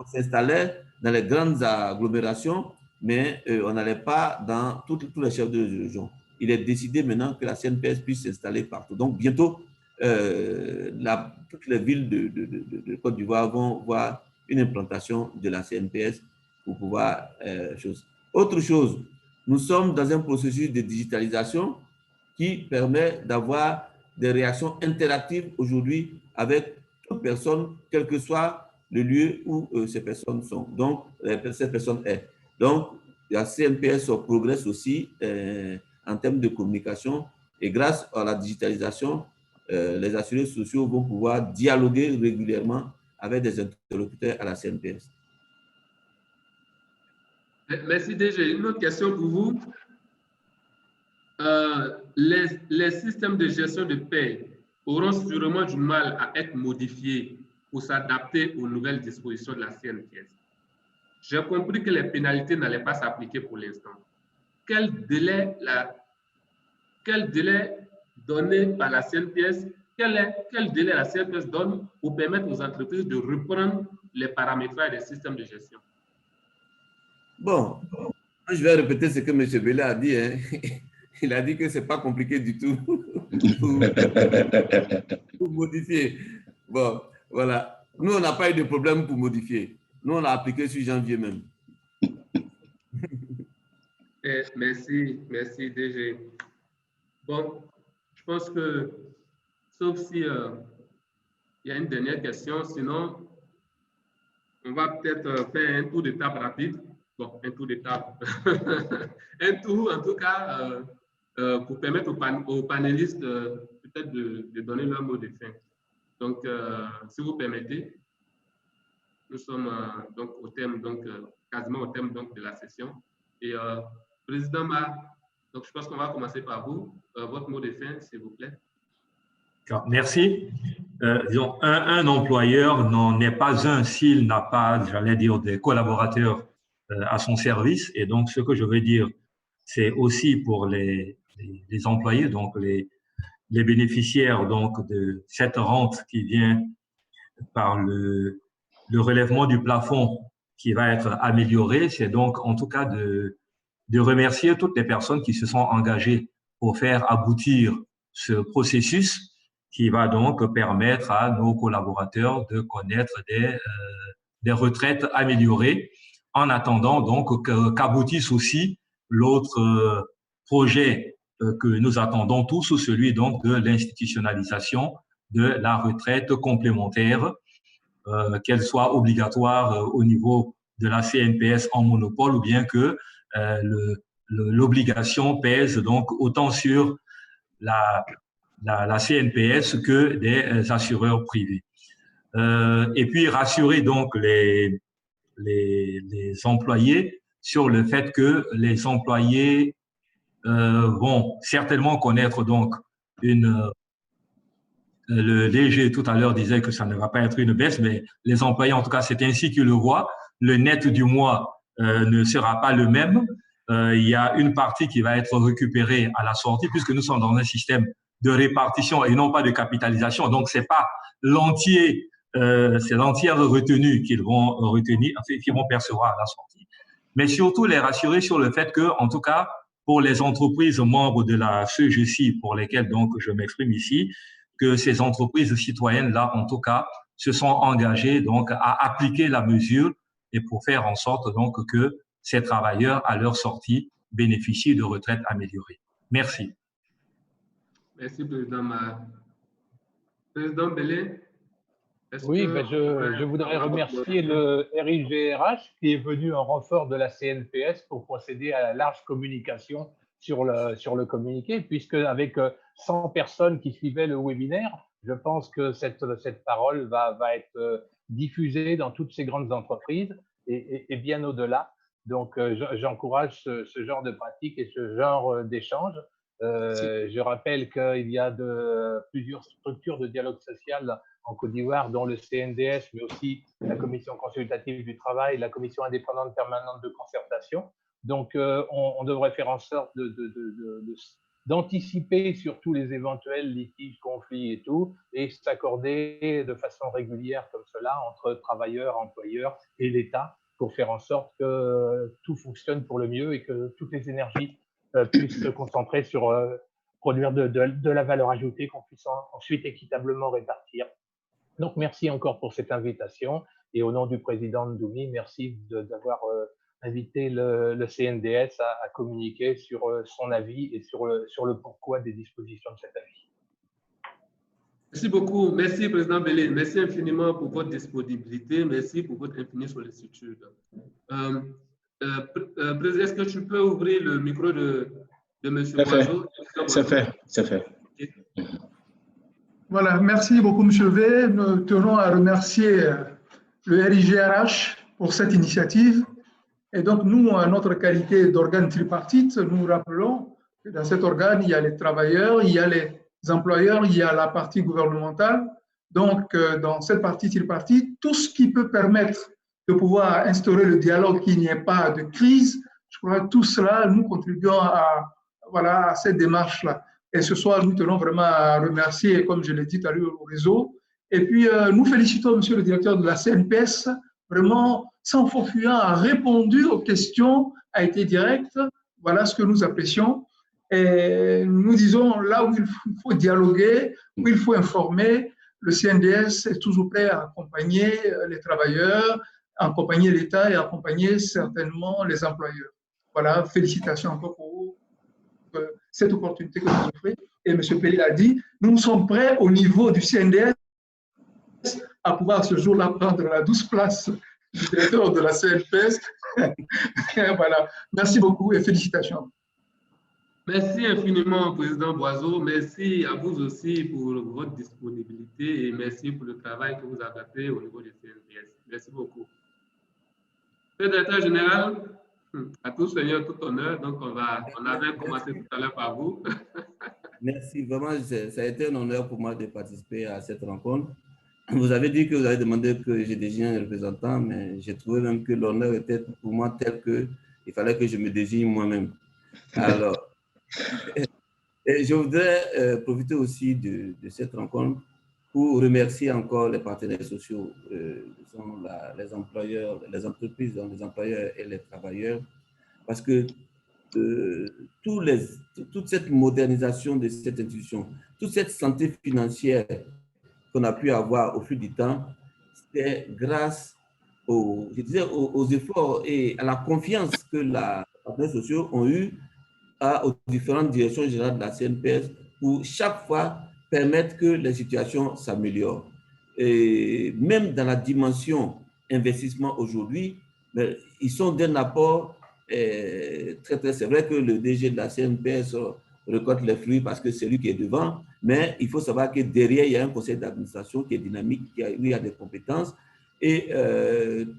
s'installait dans les grandes agglomérations, mais on n'allait pas dans tous les chefs de région. Il est décidé maintenant que la CNPS puisse s'installer partout. Donc, bientôt, toutes les villes de Côte d'Ivoire vont voir une implantation de la CNPS pour pouvoir chose. Autre chose, nous sommes dans un processus de digitalisation qui permet d'avoir des réactions interactives aujourd'hui avec toute personne, quel que soit le lieu où ces personnes sont. Donc, cette personne est. Donc, la CNPS progresse aussi en termes de communication et grâce à la digitalisation, les assurés sociaux vont pouvoir dialoguer régulièrement avec des interlocuteurs à la CNPS. Merci DG. Une autre question pour vous. Les systèmes de gestion de paie auront sûrement du mal à être modifiés pour s'adapter aux nouvelles dispositions de la CNPS. J'ai compris que les pénalités n'allaient pas s'appliquer pour l'instant. Quel délai donné par la CNPS, quel délai la CNPS donne pour permettre aux entreprises de reprendre les paramétrages des systèmes de gestion? Bon, je vais répéter ce que M. Bellet a dit. Hein. Il a dit que ce n'est pas compliqué du tout pour modifier. Bon, voilà. Nous, on n'a pas eu de problème pour modifier. Nous, on l'a appliqué sur janvier même. Merci DG. Bon, je pense que, sauf si il y a une dernière question, sinon, on va peut-être faire un tour de table rapide. Bon, un tour de table. Un tour, en tout cas, pour permettre aux panélistes peut-être de donner leur mot de fin. Donc, si vous permettez. nous sommes donc au thème, quasiment au thème de la session. Et Président Ma, donc je pense qu'on va commencer par vous. Votre mot de fin, s'il vous plaît. Merci. Disons, un employeur n'en est pas un s'il n'a pas, j'allais dire, des collaborateurs à son service. Et donc, ce que je veux dire, c'est aussi pour les employés, donc les bénéficiaires donc, de cette rente qui vient par le relèvement du plafond qui va être amélioré. C'est donc en tout cas de remercier toutes les personnes qui se sont engagées pour faire aboutir ce processus qui va donc permettre à nos collaborateurs de connaître des retraites améliorées en attendant donc qu'aboutisse aussi l'autre projet que nous attendons tous, celui donc de l'institutionnalisation de la retraite complémentaire, qu'elle soit obligatoire au niveau de la CNPS en monopole ou bien que l'obligation pèse donc autant sur la CNPS que des assureurs privés. Et puis rassurer donc les employés sur le fait que les employés vont certainement connaître donc le DG tout à l'heure disait que ça ne va pas être une baisse, mais les employés, en tout cas, c'est ainsi qu'ils le voient. Le net du mois ne sera pas le même. Il y a une partie qui va être récupérée à la sortie, puisque nous sommes dans un système de répartition et non pas de capitalisation. Donc, c'est pas l'entier, c'est l'entière retenue qu'ils vont retenir, qu'ils vont percevoir à la sortie. Mais surtout les rassurer sur le fait que, en tout cas, pour les entreprises membres de la CEGECI, pour lesquelles donc je m'exprime ici, que ces entreprises citoyennes-là, en tout cas, se sont engagées donc à appliquer la mesure et pour faire en sorte donc que ces travailleurs, à leur sortie, bénéficient de retraites améliorées. Merci. Merci, Président Ma. Président Bellet. Oui, je voudrais remercier le RIGRH qui est venu en renfort de la CNPS pour procéder à la large communication sur le communiqué, puisque avec 100 personnes qui suivaient le webinaire, je pense que cette parole va être diffusée dans toutes ces grandes entreprises et bien au-delà. Donc, j'encourage ce genre de pratique et ce genre d'échange. Je rappelle qu'il y a plusieurs structures de dialogue social en Côte d'Ivoire, dont le CNDS, mais aussi la Commission consultative du travail, la Commission indépendante permanente de concertation. Donc, on devrait faire en sorte d'anticiper sur tous les éventuels litiges, conflits et tout, et s'accorder de façon régulière comme cela entre travailleurs, employeurs et l'État pour faire en sorte que tout fonctionne pour le mieux et que toutes les énergies puissent se concentrer sur produire de la valeur ajoutée qu'on puisse ensuite équitablement répartir. Donc, merci encore pour cette invitation. Et au nom du président Ndoumi, merci d'avoir invité le CNDS à communiquer sur son avis et sur le pourquoi des dispositions de cet avis. Merci beaucoup. Merci, Président Bellet. Merci infiniment pour votre disponibilité. Merci pour votre infinie sollicitude. Président, est-ce que tu peux ouvrir le micro de M. Boiseau? C'est fait, c'est fait. Okay. Voilà, merci beaucoup, M. V. Nous tenons à remercier le RIGRH pour cette initiative. Et donc, nous, à notre qualité d'organe tripartite, nous rappelons que dans cet organe, il y a les travailleurs, il y a les employeurs, il y a la partie gouvernementale. Donc, dans cette partie tripartite, tout ce qui peut permettre de pouvoir instaurer le dialogue, qu'il n'y ait pas de crise, je crois que tout cela, nous contribuons à cette démarche-là. Et ce soir, nous tenons vraiment à remercier, comme je l'ai dit tout à l'heure, au réseau. Et puis, nous félicitons monsieur le directeur de la CNPS, vraiment, sans faux fuyant, a répondu aux questions, a été direct. Voilà ce que nous apprécions. Et nous disons, là où il faut dialoguer, où il faut informer, le CNDS est toujours prêt à accompagner les travailleurs, à accompagner l'État et à accompagner certainement les employeurs. Voilà, félicitations encore pour cette opportunité que vous offrez. Et M. Pelé a dit, nous sommes prêts au niveau du CNDS à pouvoir ce jour-là prendre la douce place du directeur de la CNPS. Voilà, merci beaucoup et félicitations. Merci infiniment, Président Boiseau. Merci à vous aussi pour votre disponibilité et merci pour le travail que vous avez fait au niveau du CNDS. Merci beaucoup. Monsieur le Directeur général, à tout seigneur, tout honneur. Donc, on avait commencé tout à l'heure par vous. Merci, vraiment, ça a été un honneur pour moi de participer à cette rencontre. Vous avez dit que vous avez demandé que je désigne un représentant, mais j'ai trouvé même que l'honneur était pour moi tel qu'il fallait que je me désigne moi-même. Alors, et je voudrais profiter aussi de cette rencontre pour remercier encore les partenaires sociaux, les employeurs, les entreprises, les employeurs et les travailleurs, parce que toute cette modernisation de cette institution, toute cette santé financière qu'on a pu avoir au fil du temps, c'est grâce aux efforts et à la confiance que les partenaires sociaux ont eu aux différentes directions générales de la CNPS pour chaque fois permettre que les situations s'améliorent. Et même dans la dimension investissement aujourd'hui, ils sont d'un apport très. C'est vrai que le DG de la CNPS récolte les fruits parce que c'est lui qui est devant, mais il faut savoir que derrière, il y a un conseil d'administration qui est dynamique, qui a des compétences. Et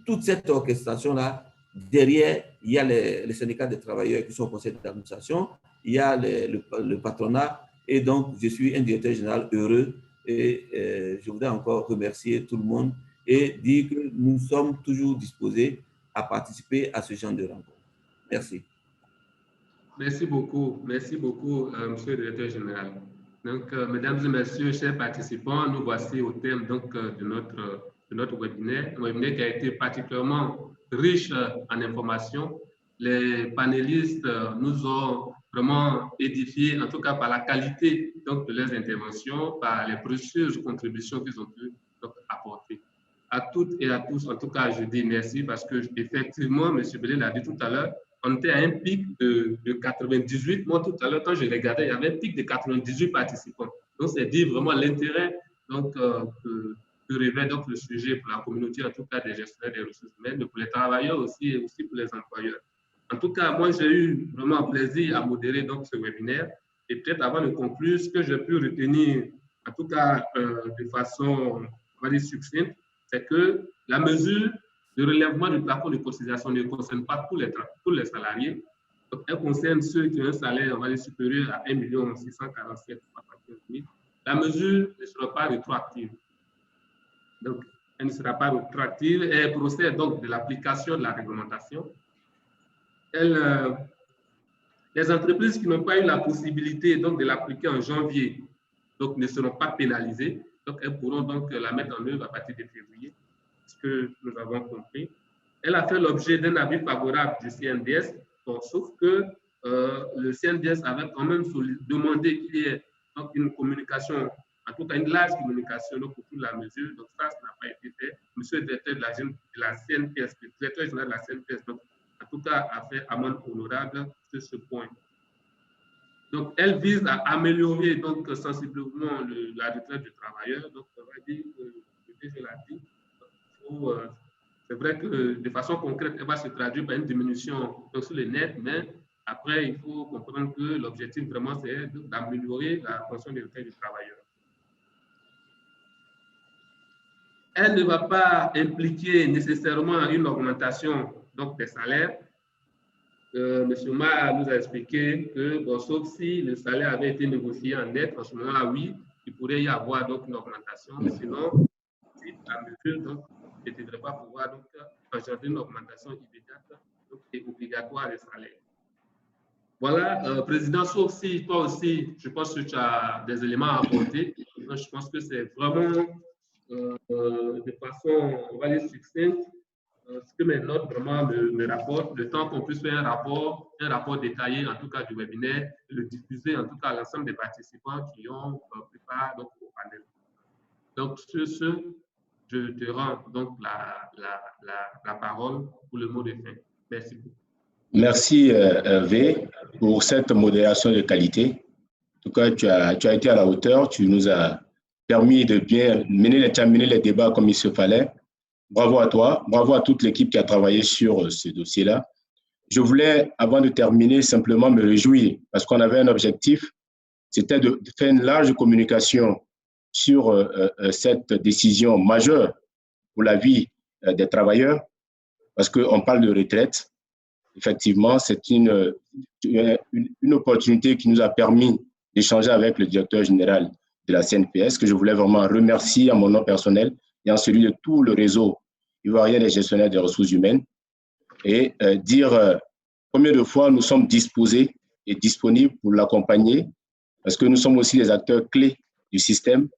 toute cette orchestration-là, derrière, il y a les syndicats de travailleurs qui sont au conseil d'administration, il y a le patronat, et donc je suis un directeur général heureux et je voudrais encore remercier tout le monde et dire que nous sommes toujours disposés à participer à ce genre de rencontre. Merci. Merci beaucoup, Monsieur le Directeur général. Donc, mesdames et messieurs, chers participants, nous voici au thème donc, de notre webinaire, un webinaire qui a été particulièrement riche en informations. Les panélistes nous ont vraiment édifiés, en tout cas par la qualité donc, de leurs interventions, par les précieuses contributions qu'ils ont pu donc, apporter. À toutes et à tous, en tout cas, je dis merci parce que effectivement, M. Bellé l'a dit tout à l'heure, on était à un pic de 98. Moi, tout à l'heure, quand je regardais, il y avait un pic de 98 participants. Donc, c'est dire vraiment l'intérêt que revêt donc le sujet pour la communauté, en tout cas des gestionnaires des ressources humaines, mais pour les travailleurs aussi et aussi pour les employeurs. En tout cas, moi, j'ai eu vraiment plaisir à modérer donc ce webinaire. Et peut-être avant de conclure, ce que j'ai pu retenir, en tout cas de façon, on va dire, succincte, c'est que la mesure de relèvement du plafond de cotisation ne concerne pas tous les salariés. Donc, elle concerne ceux qui ont un salaire, on va dire, supérieur à 1 647 000. La mesure ne sera pas rétroactive. Donc, elle ne sera pas rétroactive et elle procède donc de l'application de la réglementation. Les entreprises qui n'ont pas eu la possibilité donc, de l'appliquer en janvier donc, ne seront pas pénalisées. Donc, elles pourront donc la mettre en œuvre à partir de février, ce que nous avons compris. Elle a fait l'objet d'un avis favorable du CNDS, donc, sauf que le CNDS avait quand même demandé qu'il y ait donc, une communication, en tout cas une large communication donc, pour toute la mesure. Donc, ça n'a pas été fait. Monsieur le directeur de la CNPS, le directeur général de la CNPS, donc, en tout cas, a fait amende honorable sur ce point. Donc, elle vise à améliorer donc, sensiblement la retraite du travailleur. Donc, on va dire que le DG l'a dit. C'est vrai que de façon concrète, elle va se traduire par une diminution sur les nets, mais après, il faut comprendre que l'objectif vraiment, c'est d'améliorer la fonction de retraite du travailleur. Elle ne va pas impliquer nécessairement une augmentation donc, des salaires. M. Ma nous a expliqué que, bon, sauf si le salaire avait été négocié en net, en ce moment-là, oui, il pourrait y avoir donc, une augmentation. Mais sinon, si la mesure donc, ne devrait pas pouvoir donc, engendrer une augmentation immédiate donc, et obligatoire des salaires. Voilà, Président, sauf si toi aussi, je pense que tu as des éléments à apporter. Donc, je pense que c'est vraiment de façon, on va dire, succincte, ce que mes notes vraiment me rapportent, le temps qu'on puisse faire un rapport détaillé, en tout cas du webinaire, et le diffuser en tout cas à l'ensemble des participants qui ont pris part donc, au panel. Donc, sur ce, je te rends donc la parole pour le mot de fin. Merci beaucoup. Merci, V, pour cette modération de qualité. En tout cas, tu as été à la hauteur, tu nous as permis de bien mener les débats comme il se fallait. Bravo à toi, bravo à toute l'équipe qui a travaillé sur ce dossier-là. je voulais, avant de terminer, simplement me réjouir parce qu'on avait un objectif, c'était de faire une large communication sur cette décision majeure pour la vie des travailleurs, parce qu'on parle de retraite. Effectivement, c'est une opportunité qui nous a permis d'échanger avec le directeur général de la CNPS, que je voulais vraiment remercier à mon nom personnel et en celui de tout le réseau ivoirien des gestionnaires des ressources humaines, et dire combien de fois nous sommes disposés et disponibles pour l'accompagner, parce que nous sommes aussi les acteurs clés du système.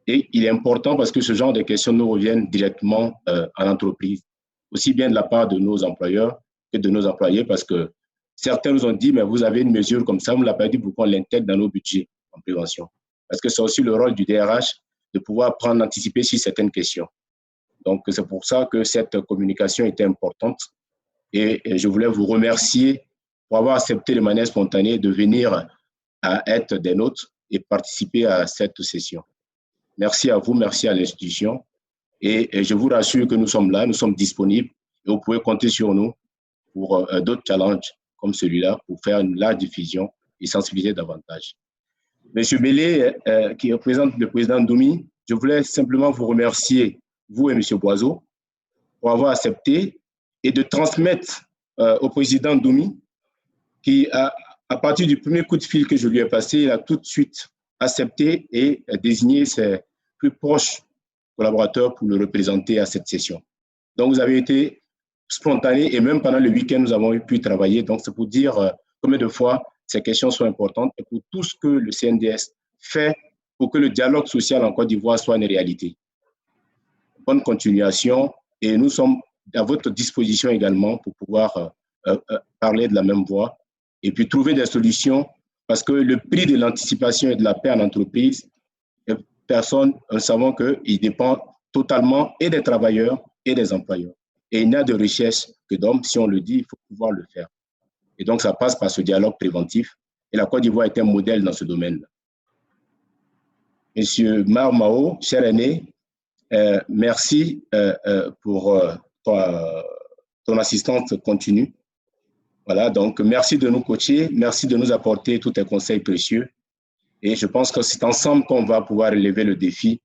Et il est important parce que ce genre de questions nous reviennent directement à l'entreprise, aussi bien de la part de nos employeurs que de nos employés, parce que certains nous ont dit, mais vous avez une mesure comme ça, vous ne l'avez pas dit, pourquoi on l'intègre dans nos budgets en prévention? Parce que c'est aussi le rôle du DRH de pouvoir anticiper sur certaines questions. Donc, c'est pour ça que cette communication était importante. Et je voulais vous remercier pour avoir accepté de manière spontanée de venir à être des nôtres et participer à cette session. Merci à vous, merci à l'institution. Et je vous rassure que nous sommes là, nous sommes disponibles et vous pouvez compter sur nous pour d'autres challenges comme celui-là, pour faire une large diffusion et sensibiliser davantage. Monsieur Bélé, qui représente le président Ndoumi, je voulais simplement vous remercier, vous et monsieur Boiseau, pour avoir accepté et de transmettre au président Ndoumi, qui, à partir du premier coup de fil que je lui ai passé, il a tout de suite accepté et désigné ses plus proches collaborateurs pour le représenter à cette session. Donc, vous avez été spontané et même pendant le week-end, nous avons pu travailler. Donc, c'est pour dire combien de fois ces questions sont importantes et pour tout ce que le CNDS fait pour que le dialogue social en Côte d'Ivoire soit une réalité. Bonne continuation et nous sommes à votre disposition également pour pouvoir parler de la même voix et puis trouver des solutions parce que le prix de l'anticipation et de la paix en entreprise, nous savons qu'il dépend totalement et des travailleurs et des employeurs. Et il n'y a de richesse que d'hommes. Si on le dit, il faut pouvoir le faire. Et donc, ça passe par ce dialogue préventif. Et la Côte d'Ivoire est un modèle dans ce domaine-là. Monsieur Mao, cher aîné, merci pour ton assistance continue. Voilà, donc merci de nous coacher, merci de nous apporter tous tes conseils précieux. Et je pense que c'est ensemble qu'on va pouvoir relever le défi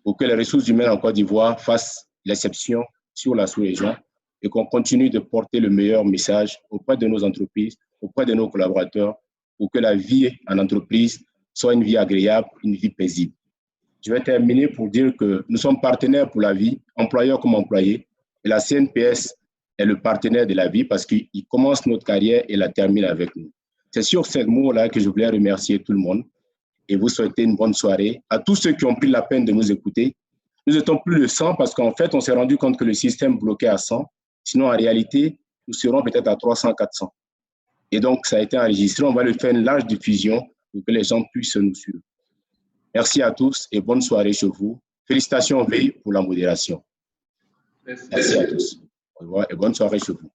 pour que les ressources humaines en Côte d'Ivoire fassent l'exception sur la sous-région et qu'on continue de porter le meilleur message auprès de nos entreprises, auprès de nos collaborateurs, pour que la vie en entreprise soit une vie agréable, une vie paisible. Je vais terminer pour dire que nous sommes partenaires pour la vie, employeurs comme employés, et la CNPS est le partenaire de la vie parce qu'il commence notre carrière et la termine avec nous. C'est sur ces mots-là que je voulais remercier tout le monde et vous souhaiter une bonne soirée. À tous ceux qui ont pris la peine de nous écouter, nous n'étions plus de 100 parce qu'en fait, on s'est rendu compte que le système bloquait à 100. Sinon, en réalité, nous serons peut-être à 300, 400. Et donc, ça a été enregistré. On va le faire une large diffusion pour que les gens puissent nous suivre. Merci à tous et bonne soirée chez vous. Félicitations, Veille, pour la modération. Merci à tous. Au revoir et bonne soirée chez vous.